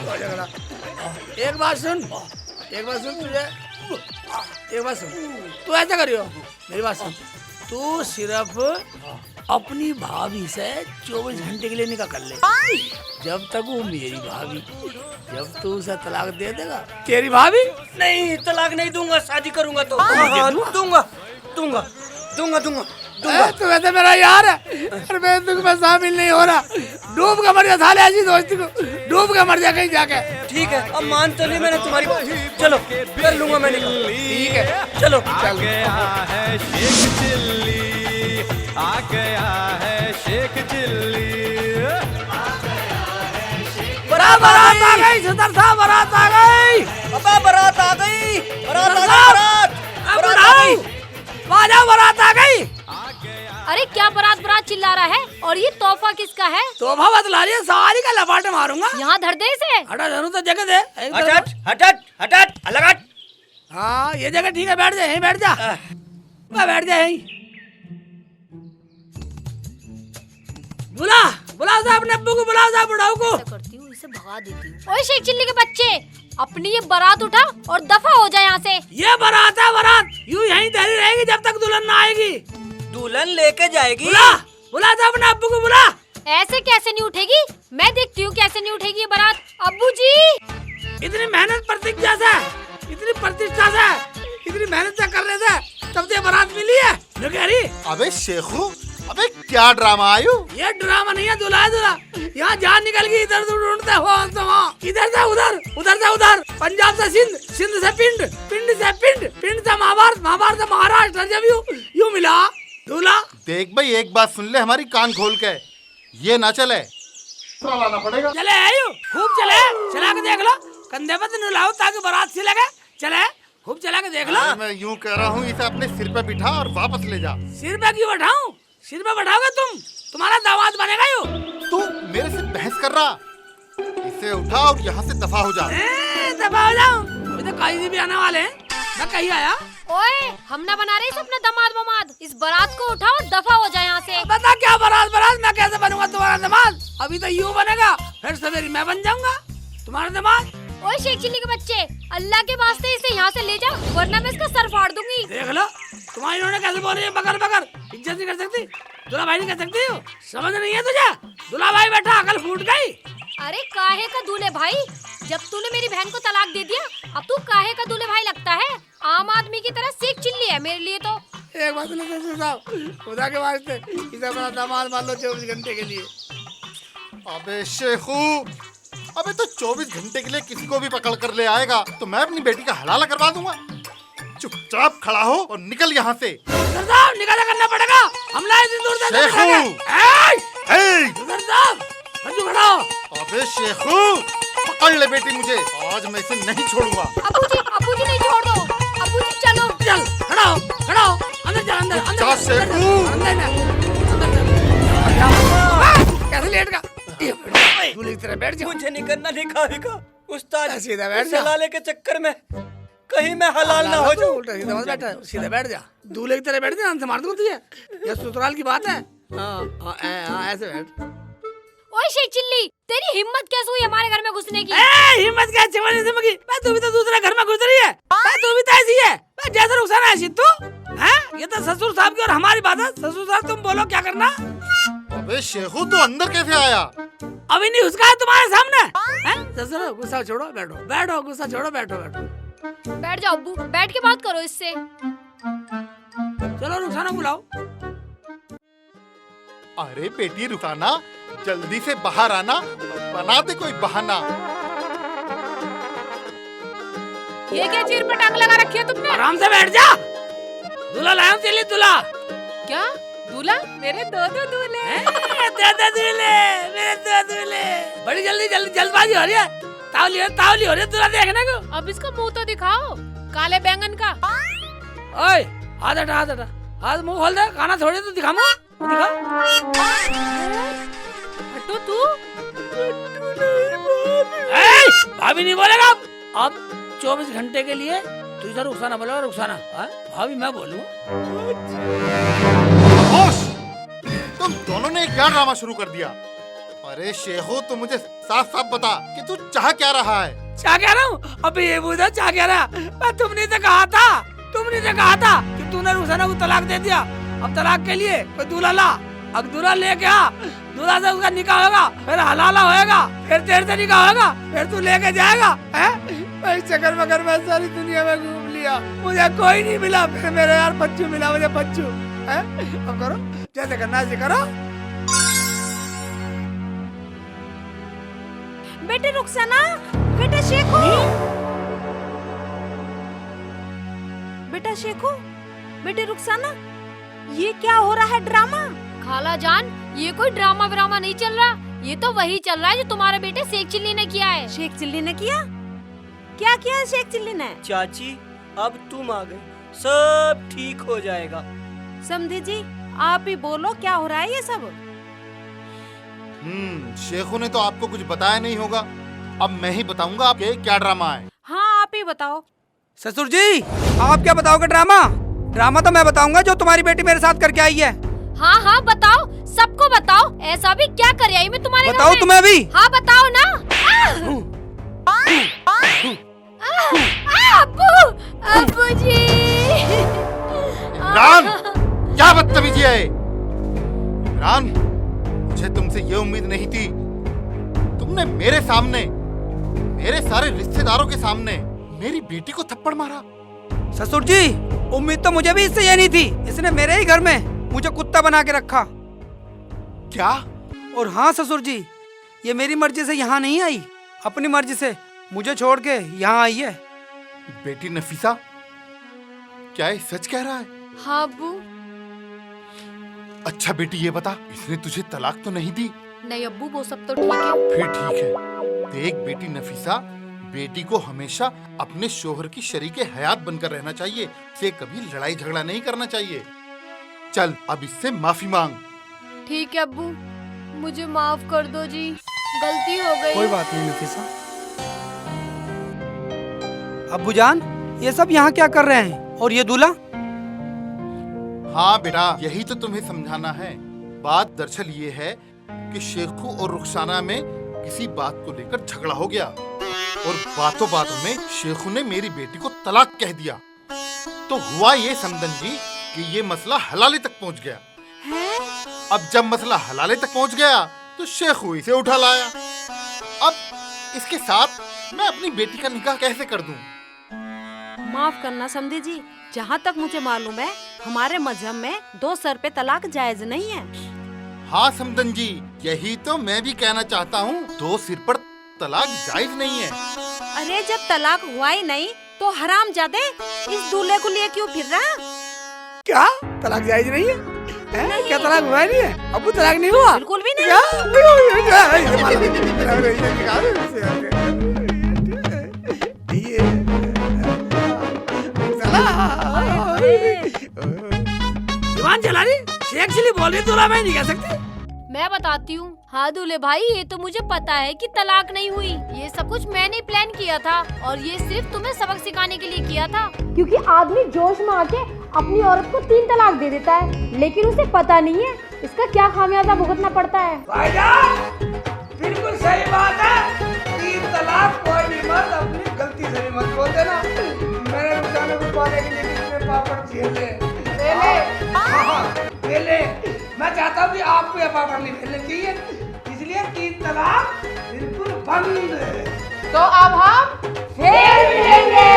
खड़ा। एक बात सुन तुझे, एक बात सुन, तू ऐसा करियो, मेरी बात सुन। तू सिर्फ अपनी भाभी से 24 घंटे के लिए निकाह कर ले। जब तक वो मेरी भाभी, जब तू उसे तलाक दे देगा, तेरी भाभी। नहीं, तलाक नहीं दूंगा, शादी करूंगा तो। दूंगा। तू वैसे मेरा यार है, और मैं दुख में शामिल नहीं हो रहा। डूब के मर जा साले, ऐसी दोस्ती को डूब के मर जा कहीं जाके। ठीक है, अब मान तो ली मैंने तुम्हारी बात। चलो, कर लूंगा मैंने। ठीक है, चलो। आ गया है शेख चिल्ली, आ गया है शेख चिल्ली। बारात आ गई, सुंदर सा बारात आ गई। अबे बारात आ गई। बारात आ गई। अरे क्या बारात चिल्ला रहा है? और ये तोहफा किसका है? तोहफा बतला रही है, सारी का लपाटे मारूंगा। यहाँ धर दे इसे। हटा, जरूर तो जगह दे। हट, अलग हट। हाँ, ये जगह ठीक है, बैठ जा यहीं, बैठ जा, बैठ जा यहीं। बुलाओ साहब अपने अब्बू को, बुलाओ साहब बुढ़ाऊ को। करती हूँ, इसे भगा देती हूँ। ओए शेख चिल्ली के बच्चे, अपनी ये बारात उठा और दफा हो जाए यहाँ से। ये बारात है, बारात यूं यहीं धरी रहेगी जब तक दुल्हन ना आएगी। दुल्हन लेके जाएगी। बुला साहब अपने अब्बू को, बुला। ऐसे कैसे नहीं उठेगी? मैं देखती हूँ कैसे नहीं उठेगी ये बारात। अब्बू जी, इतनी मेहनत प्रतिज्ञा से, इतनी प्रतिष्ठा से, इतनी मेहनत से करने से तब से बारात मिली है जो कह रही। अबे शेखू, अबे क्या ड्रामा आयु? ये ड्रामा नहीं है, दूल्हा है दूल्हा। यहाँ जान निकल गई, इधर ढूंढते हो तो वहाँ, इधर से उधर, उधर से उधर, पंजाब से सिंध, सिंध से पिंड, पिंड से पिंड, पिंड से महाभारत, महाभारत से महाराष्ट्र, जब यूं मिला दूल्हा। देख भाई, एक बात सुन ले हमारी, कान खोल के, ये ना चले, लाना पड़ेगा। चले आयु, खूब चले, चला के देख लो, कंधे पे तो लाओ ताकि बारात सी लगे। चले, खूब चला के देख लो। मैं यूं कह रहा हूँ, इसे अपने सिर पे बिठा और वापस ले जा। सिर पे क्यों बैठाऊं? सिर पे बैठाओगे तुम, तुम्हारा दामाद बनेगा यू। तू मेरे से बहस कर रहा, इसे उठा और यहाँ से दफा हो जा। दफा हो जाऊं? अभी तो कहीं भी आने वाले हैं, मैं कहीं आया। ओए, हम ना बना रहे अपना दामाद बमाद। इस बारात को उठाओ और दफा हो जाए यहाँ से। बता क्या बारात, मैं कैसे बनूंगा तुम्हारा दामाद? अभी तो यूं बनेगा, फिर सवेरे मैं बन जाऊंगा तुम्हारा दामाद। ओए शेख चिल्ली के बच्चे, अल्लाह के वास्ते इसे यहाँ से ले जाओ, वरना मैं इसका सर फाड़ दूंगी। देख लो, तुम्हारी इन्होंने कैसे बोल रही है, बकर बकर, इज्जत नहीं कर सकती, दूल्हा भाई नहीं कर सकती हो, समझ नहीं है तुझे? दूल्हा भाई बैठा, अकल फूट गई। अरे काहे का दूल्हे भाई? जब तूने मेरी बहन को तलाक दे दिया, अब तू काहे का दूल्हे भाई लगता है? आम आदमी की तरह शेख चिल्ली है मेरे लिए तो। एक बात साहब, खुदा के वास्ते इसे अपना दामाद मान लो 24 घंटे के लिए। अबे शेखू, अबे तो 24 घंटे के लिए किसी को भी पकड़ कर ले आएगा तो मैं अपनी बेटी का हलाला करवा दूंगा। चुपचाप खड़ा हो और निकल यहाँ से। निकाला करना पड़ेगा, हमला इतनी दूर से शेखू, साहब, खड़ा हो। अबे शेखू, पकड़ ले बेटी मुझे, आज मैं इसे नहीं छोड़ूंगा। अबू जी नहीं छोड़ दो। अबू जी चलो। चल खड़ा हो अंदर चल अंदर जा शेखू। कैसे लेट का दूल्हे की तरह बैठ जा। मुझे नहीं करना निकाह उस्ताद, सीधा बैठ जा। सलाले के चक्कर में कहीं मैं हलाल ना हो जाऊं। उल्टा सीधा मत बैठ, सीधा बैठ जा। दूल्हे की तरह बैठ जा, मार दूंगा तुझे। ये ससुराल की बात है। हाँ ऐसे बैठ। ओए शेख चिल्ली, तेरी हिम्मत कैसे हुई हमारे घर में घुसने की? हिम्मत क्या चिमनी जिंदगी, मैं तू भी तो दूसरे घर में घुस रही है। तू भी तो ऐसी है जैसे रुखसाना ऐसी तू हैं। ये तो ससुर साहब की और हमारी बात है। ससुर साहब तुम बोलो क्या करना। अबे शेखू तू अंदर कैसे आया? अभी नहीं उसका है तुम्हारे सामने हैं। ससुर गुस्सा छोड़ो, बैठो गुस्सा छोड़ो, बैठो। बैठ जाओ अब्बू, बैठ के बात करो इससे। चलो रुखसाना बुलाओ। अरे बेटी रुखाना, जल्दी से बाहर आना, बना दे कोई बहाना। ये क्या चीर पर टांग लगा रखी है तुमने? आराम से बैठ जा। दूल्हा लाया चलिए दूल्हा। क्या दूल्हा? मेरे दो दूल्हे। मेरे दो दूल्हे। बड़ी जल्दबाजी हो रही है। तावली हो रही है दूल्हा देखने को। अब इसका मुंह तो दिखाओ, काले बैंगन का। ओए हाथ हटा, हाथ मुंह खोल दे। खाना थोड़ी तो दिखा मुंह, दिखा। हटो तू। भाभी नहीं बोलेगा अब 24 घंटे के लिए तू इधर रुखसाना बोलेगा। रुखसाना भाभी मैं बोलूं। तुम दोनों ने क्या ड्रामा शुरू कर दिया? अरे शेखू तू मुझे साफ साफ बता कि तू चाह क्या रहा है? चाह क्या रहा हूँ? अभी ये पूछा चाह क्या रहा? तुमने तो कहा था कि तूने रुखसाना को तलाक दे दिया। अब तलाक के लिए कोई दूल्हा ला। अब दूल्हा लेके आ, दूल्हा से उसका निकाह होगा, फिर हलाला होएगा, फिर तेरे से निकाह होगा, फिर तू लेके जाएगा। इस चक्कर में सारी दुनिया में घूम लिया, मुझे कोई नहीं मिला। फिर मेरे यार बच्चू मिला, मुझे बच्चू। अब करो जैसे करना ऐसे करो। बेटे रुखसाना, बेटा शेखू, बेटे रुखसाना, ये क्या हो रहा है ड्रामा? खाला जान, ये कोई ड्रामा व्रामा नहीं चल रहा, ये तो वही चल रहा है जो तुम्हारे बेटे शेख चिल्ली ने किया है। शेख चिल्ली ने किया? क्या किया है शेख चिल्ली ने? चाची अब तुम आ गई, सब ठीक हो जाएगा। समधी जी आप ही बोलो क्या हो रहा है ये सब? शेखू ने तो आपको कुछ बताया नहीं होगा, अब मैं ही बताऊंगा आपके क्या ड्रामा है। हाँ आप ही बताओ। ससुर जी आप क्या बताओगे ड्रामा? ड्रामा तो मैं बताऊंगा जो तुम्हारी बेटी मेरे साथ करके आई है। हाँ बताओ, सबको बताओ। ऐसा भी क्या कर आई मैं तुम्हारे घर में? बताओ तुम्हें भी। हाँ बताओ ना। अब्बू जी। रान, क्या बदतमीजी है? रान, मुझे तुमसे ये उम्मीद नहीं थी। तुमने मेरे सामने, मेरे सारे रिश्तेदारों के सामने मेरी बेटी को थप्पड़ मारा। ससुर जी उम्मीद तो मुझे भी इससे ये नहीं थी। इसने मेरे ही घर में मुझे कुत्ता बना के रखा। क्या? और हाँ ससुर जी, ये मेरी मर्जी से यहाँ नहीं आई, अपनी मर्जी से मुझे छोड़ के यहाँ आई है। बेटी नफीसा, क्या ये सच कह रहा है? हाँ अब्बू। अच्छा बेटी ये बता, इसने तुझे तलाक तो नहीं दी? नहीं अब्बू, वो सब तो ठीक है। फिर ठीक है। देख बेटी नफीसा, बेटी को हमेशा अपने शोहर की शरीके हयात बनकर रहना चाहिए, से कभी लड़ाई झगड़ा नहीं करना चाहिए। चल अब इससे माफी मांग। ठीक है अब्बू, मुझे माफ कर दो जी, गलती हो गई। कोई बात नहीं नफीसा। अब्बू जान ये सब यहाँ क्या कर रहे हैं? और ये दूल्हा? हाँ बेटा, यही तो तुम्हें समझाना है। बात दरअसल ये है कि शेखू और रुखसाना में किसी बात को लेकर झगड़ा हो गया और बातों बातों में शेखू ने मेरी बेटी को तलाक कह दिया। तो हुआ ये समदन जी कि ये मसला हलाले तक पहुंच गया। अब जब मसला हलाले तक पहुंच गया तो शेखू इसे उठा लाया। अब इसके साथ मैं अपनी बेटी का निकाह कैसे कर दूं? माफ करना समधी जी, जहाँ तक मुझे मालूम है हमारे मजहब में 2 सर पे तलाक जायज नहीं है। हाँ समदन जी, यही तो मैं भी कहना चाहता हूँ, 2 सिर पर तलाक जायज नहीं है। अरे जब तलाक हुआ ही नहीं तो हरामजादे इस दूल्हे को लिए क्यों फिर रहा? क्या तलाक जायज नहीं है? क्या तलाक हुआ नहीं है? अब्बू तलाक नहीं हुआ? बिल्कुल भी नहीं। क्या? जुबान चला रही, शेख चिल्ली बोल रही, दूल्हा मैं नहीं कह सकती। मैं बताती हूँ। हाँ दूल्हे भाई, ये तो मुझे पता है कि तलाक नहीं हुई। ये सब कुछ मैंने प्लान किया था और ये सिर्फ तुम्हें सबक सिखाने के लिए किया था। क्योंकि आदमी जोश में आके अपनी औरत को 3 तलाक दे देता है, लेकिन उसे पता नहीं है इसका क्या खामियाजा भुगतना पड़ता है। भाईजान बिल्कुल सही बात है। 3 तलाक कोई भी मर्द अपनी गलती से भी मत बोल देना। मैंने रुझाने को पाने के लिए कितने पापड़ झेले पहले मैं चाहता हूँ कि आपको ये पापड़ नहीं खेलने चाहिए, इसलिए 3 तलाक बिल्कुल बंद। तो अब हम फिर मिलेंगे।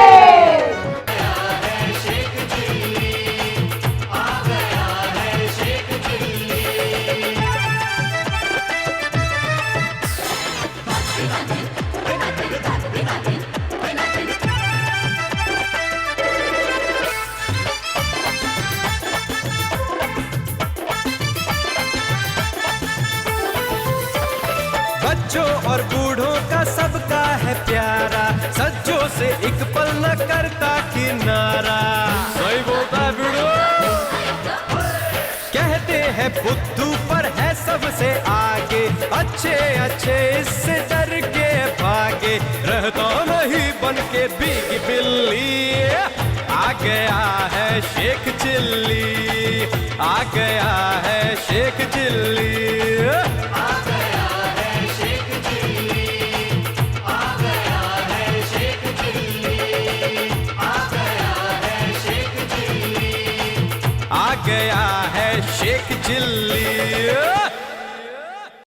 बच्चों और बूढ़ों का सबका है प्यारा, सज्जों से एक पल न करता किनारा। सही बोलता है बूढ़ो। कहते हैं बुद्धू पर है सबसे आगे, अच्छे अच्छे इससे डर के भागे। रहता नहीं बन के बिग बिल्ली, आ गया है शेख चिल्ली, आ गया है शेख चिल्ली। आ गया है शेख चिल्ली।